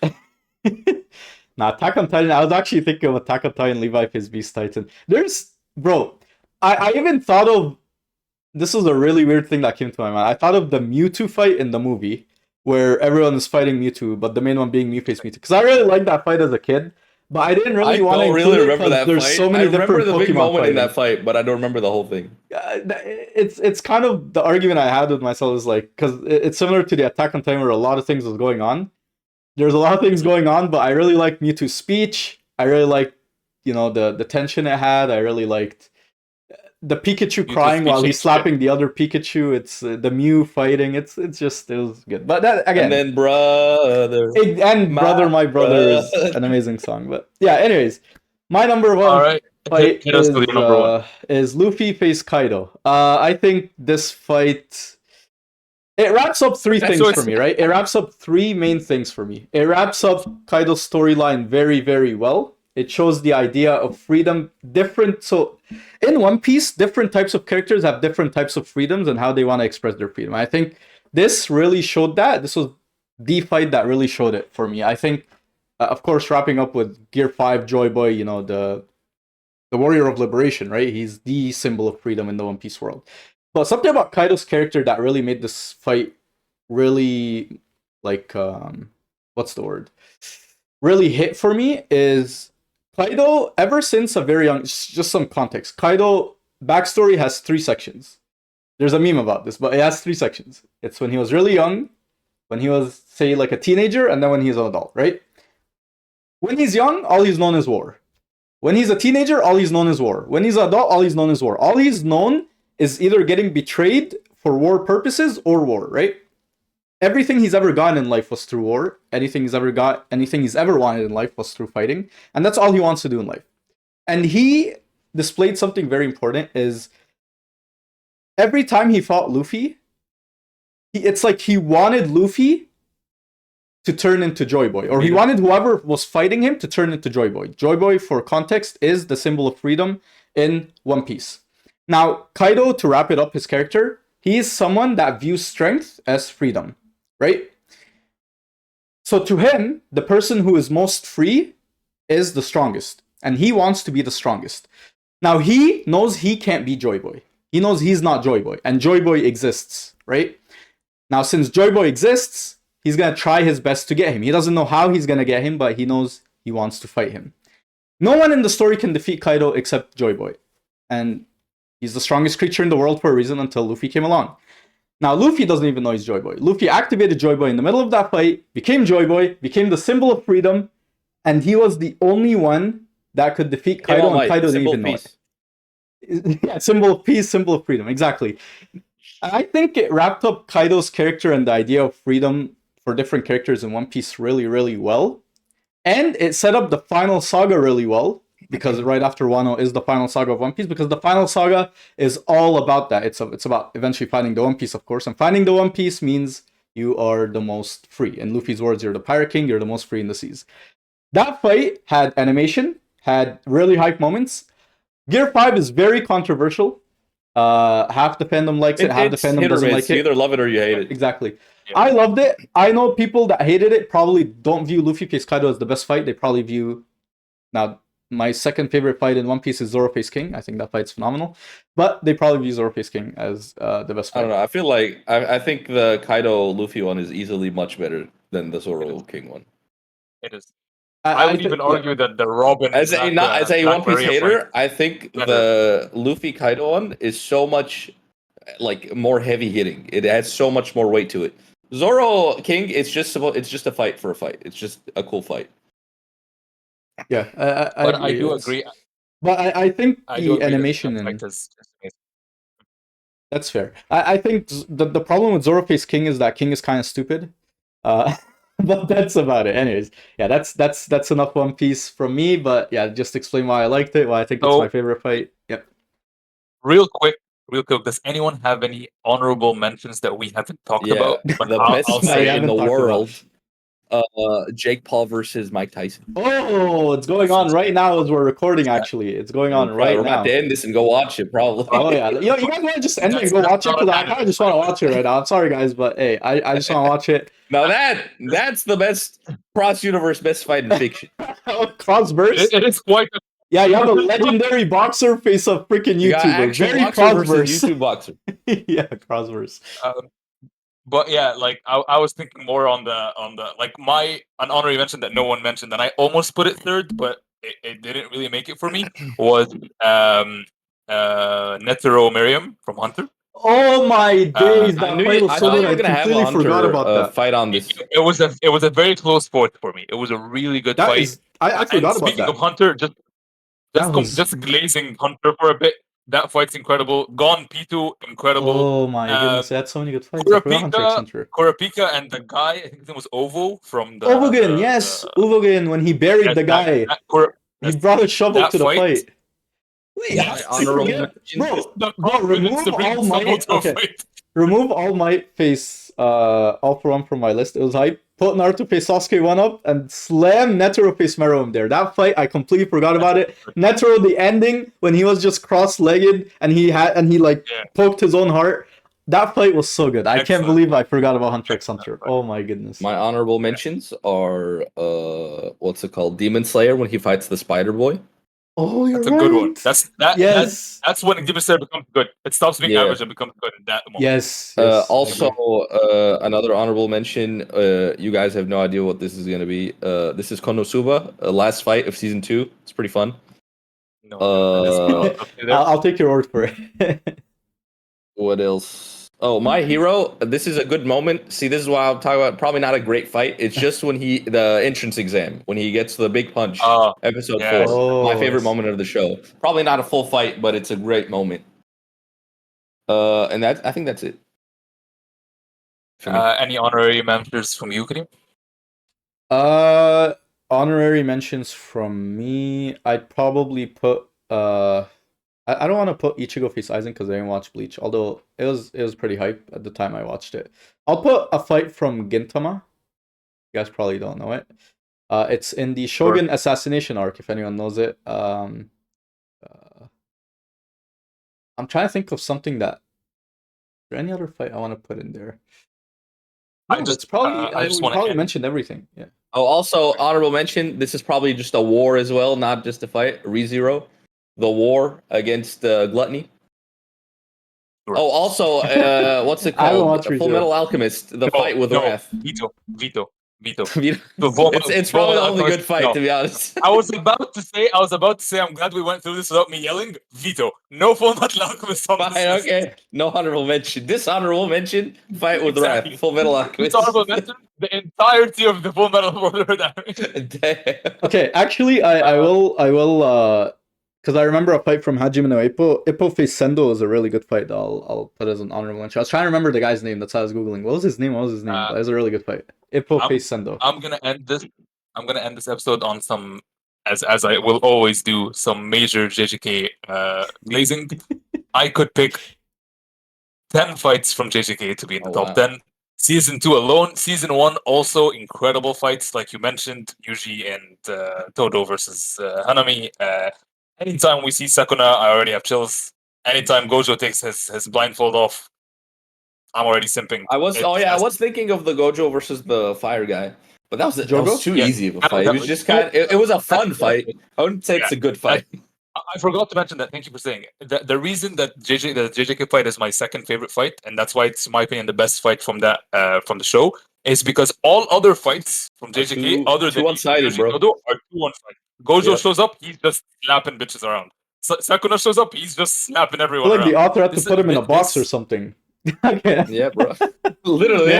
Nah, Attack on Titan. I was actually thinking of Attack on Titan, Levi is Beast Titan. I even thought of. This was a really weird thing that came to my mind. I thought of the Mewtwo fight in the movie, where everyone is fighting Mewtwo, but the main one being Mew face Mewtwo. Because I really liked that fight as a kid. But I didn't really want to
remember that
there's
fight.
so many different
I remember the big
Pokemon
moment
fighting.
in that fight, but I don't remember the whole thing.
It's kind of the argument I had with myself is like, because it's similar to the Attack on Titan where a lot of things was going on. There's a lot of things going on, but I really liked Mewtwo's speech. I really liked, the tension it had. I really liked the Pikachu crying while he's slapping the other Pikachu. It's the Mew fighting. It was good. But that again.
And then brother.
My brother is an amazing song. But yeah, anyways, my number 1
All right.
fight is Luffy face Kaido. I think this fight it wraps up 3 things for me, right? It wraps up 3 main things for me. It wraps up Kaido's storyline very, very well. It shows the idea of freedom so in One Piece, different types of characters have different types of freedoms and how they want to express their freedom. I think this really showed that. This was the fight that really showed it for me. I think, of course, wrapping up with Gear 5, Joy Boy, the warrior of liberation, right? He's the symbol of freedom in the One Piece world. But something about Kaido's character that really made this fight really like what's the word? Really hit for me is Kaido. Ever since a very young, just some context. Kaido backstory has 3 sections. There's a meme about this, but it has 3 sections. It's when he was really young, when he was say like a teenager, and then when he's an adult, right? When he's young, all he's known is war. When he's a teenager, all he's known is war. When he's an adult, all he's known is war. All he's known is either getting betrayed for war purposes or war, right? Everything he's ever gotten in life was through war. Anything he's ever got, anything he's ever wanted in life was through fighting. And that's all he wants to do in life. And he displayed something very important is every time he fought Luffy, it's like he wanted Luffy to turn into Joy Boy, or he wanted whoever was fighting him to turn into Joy Boy. Joy Boy, for context, is the symbol of freedom in One Piece. Now, Kaido, to wrap it up, his character, he is someone that views strength as freedom, right? So to him, the person who is most free is the strongest, and he wants to be the strongest. Now, he knows he can't be Joy Boy. He knows he's not Joy Boy, and Joy Boy exists, right? Now, since Joy Boy exists, he's going to try his best to get him. He doesn't know how he's going to get him, but he knows he wants to fight him. No one in the story can defeat Kaido except Joy Boy. And he's the strongest creature in the world for a reason until Luffy came along. Now, Luffy doesn't even know he's Joy Boy. Luffy activated Joy Boy in the middle of that fight, became Joy Boy, became the symbol of freedom, and he was the only one that could defeat Kaido, and Kaido didn't even know it. Yeah, symbol of peace, symbol of freedom, exactly. I think it wrapped up Kaido's character and the idea of freedom for different characters in One Piece really, really well. And it set up the final saga really well, because right after Wano is the final saga of One Piece, because the final saga is all about that. It's about eventually finding the One Piece, of course, and finding the One Piece means you are the most free. In Luffy's words, you're the Pirate King, you're the most free in the seas. That fight had animation, had really hype moments. Gear 5 is very controversial. Half the fandom likes it, half the fandom doesn't like it.
You either love it or you hate it.
Exactly. Yeah. I loved it. I know people that hated it probably don't view Luffy face Kaido as the best fight. They probably view... Now, my second favorite fight in One Piece is Zoro face King. I think that fight's phenomenal. But they probably view Zoro face King as the best fight.
I don't know. I feel like... I think the Kaido-Luffy one is easily much better than the Zoro King one.
It is. I would even argue that the Robin...
As a One Piece hater, I think the Luffy Kaido one is so much like more heavy hitting. It adds so much more weight to it. Zoro King, it's just a fight for a fight. It's just a cool fight.
Yeah,
I do agree.
But I think the animation and that's fair. I think the problem with Zoro face King is that King is kind of stupid. But that's about it. Anyways, yeah, that's enough One Piece from me. But yeah, just explain why I liked it, why I think it's my favorite fight. Yep.
Real quick, does anyone have any honorable mentions that we haven't talked about?
But the best fight in the world, Jake Paul versus Mike Tyson.
Oh, it's going on right now as we're recording. Actually, it's going on right now.
We're about to end this and go watch it, probably.
Oh yeah, you guys want to just end it and go watch it? Because I kind of just want to watch it right now. I'm sorry, guys, but hey, I just want to watch it.
Now that's the best cross-universe best fight in fiction.
Crossverse?
It is quite...
Yeah, you have a legendary boxer face a freaking YouTuber. Very crossverse.
YouTube boxer.
Yeah, crossverse.
But yeah, like I was thinking more on the like an honor you mentioned that no one mentioned, and I almost put it third, but it didn't really make it for me. Was Netero Miriam from Hunter.
Oh my days! That fight was so good. I completely forgot about that
fight on this.
It was a very close fourth for me. It was a really good fight.
I forgot about that.
Speaking of Hunter, just glazing Hunter for a bit. That fight's incredible. Gon Pitu, incredible.
Oh my goodness, they had so many good fights.
Kurapika and the guy, I think his name was Ovo from the...
Uvogen, yes! Uvogen, when he buried the guy. He brought a shovel to the fight. Wait, bro, remove All Might. Okay. Remove All Might face All For One from my list. It was hype. Put Naruto face Sasuke 1-up and slam Netero face Meruem there. That fight, I completely forgot about it. Netero, the ending when he was just cross-legged and he poked his own heart. That fight was so good. I can't believe I forgot about Hunter x Hunter. Oh my goodness.
My honorable mentions are what's it called? Demon Slayer when he fights the Spider Boy.
Oh, you're
That's a
right.
good one.
Yes.
That's when Demon Slayer becomes good. It stops being
Yeah.
average and becomes good in that moment.
Yes. Yes. I
Also,
agree.
another honorable mention. You guys have no idea what this is gonna be. This is Konosuba, last fight of season 2. It's pretty fun.
No,
Uh,
I'll take your word for it.
What else? Oh, My Hero. This is a good moment. See, this is why I'm talking about. Probably not a great fight. It's just when the entrance exam, when he gets the big punch. Episode
yes.
4.
Oh,
My favorite
yes.
moment of the show. Probably not a full fight, but it's a great moment. And I think that's it. For me.
Any honorary mentions from you, Kareem?
Honorary mentions from me. I'd probably put I don't want to put Ichigo face Aizen because I didn't watch Bleach, although it was pretty hype at the time I watched it. I'll put a fight from Gintama. You guys probably don't know it. It's in the Shogun assassination arc, if anyone knows it. I'm trying to think of something that. Is there any other fight I want to put in there? No, it's probably we probably mentioned everything. Yeah.
Oh, also honorable mention. This is probably just a war as well, not just a fight. ReZero, the war against Gluttony.
Sure.
Oh, also, what's it
I haven't
called?
watched
Full
ReZero.
Metal Alchemist, the fight with Wrath.
Veto.
It's probably the only good fight, to be honest.
I was about to say, I'm glad we went through this without me yelling. Veto. No Full Metal Alchemist on
Fine,
this list.
okay. No honorable mention. Dishonorable mention. Fight with
Exactly.
Wrath. Full Metal Alchemist.
Dishonorable mention. The entirety of the Full Metal Brotherhood anime.
Damn.
Okay, actually, I will, because I remember a fight from Hajime no Ippo face Sendo is a really good fight. I'll put as an honorable mention. I was trying to remember the guy's name. That's how I was googling. What was his name? That was a really good fight. Ippo face Sendo.
I'm gonna end this episode on some, as I will always do, some major JJK glazing. I could pick 10 fights from JJK to be in the top 10. Season 2 alone. Season 1 also incredible fights, like you mentioned, Yuji and Todo versus Hanami. Anytime we see Sakuna, I already have chills. Anytime Gojo takes his blindfold off, I'm already simping.
I was thinking of the Gojo versus the fire guy, but that was too easy of a fight. It was just it was a fun fight. I wouldn't say it's a good fight.
I forgot to mention that. Thank you for saying it. The reason that the JJK fight is my second favorite fight, and that's why it's, in my opinion, the best fight from the show, is because all other fights from JJK, other than
one-sided, bro,
Gojo, are too one-sided. Gojo shows up, he's just slapping bitches around. Sakuna shows up, he's just slapping everyone around.
The author had to put him in a box or something. Okay.
Yeah, bro. Literally,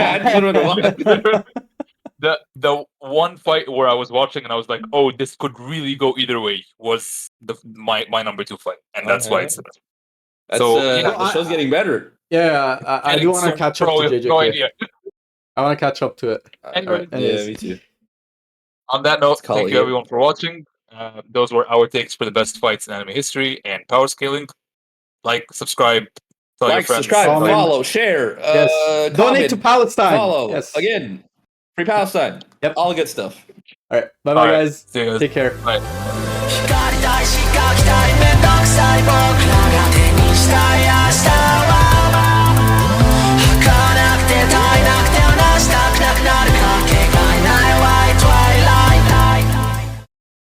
The one fight where I was watching and I was like, oh, this could really go either way was my number 2 fight, and that's why it's the best.
The show's getting better.
Yeah, I do want to catch up to JJK. I want to catch up to it.
Anyway,
yeah, me too.
On that note, thank you everyone for watching. Those were our takes for the best fights in anime history and power scaling. Like, subscribe, tell your friends,
subscribe, follow, share,
yes. Donate to Palestine.
Follow.
Yes.
Again, free Palestine.
Yep.
All the good stuff.
All right. Bye, guys.
See you guys.
Take care.
Bye.
光りたいしかきたいめんどくさい僕ら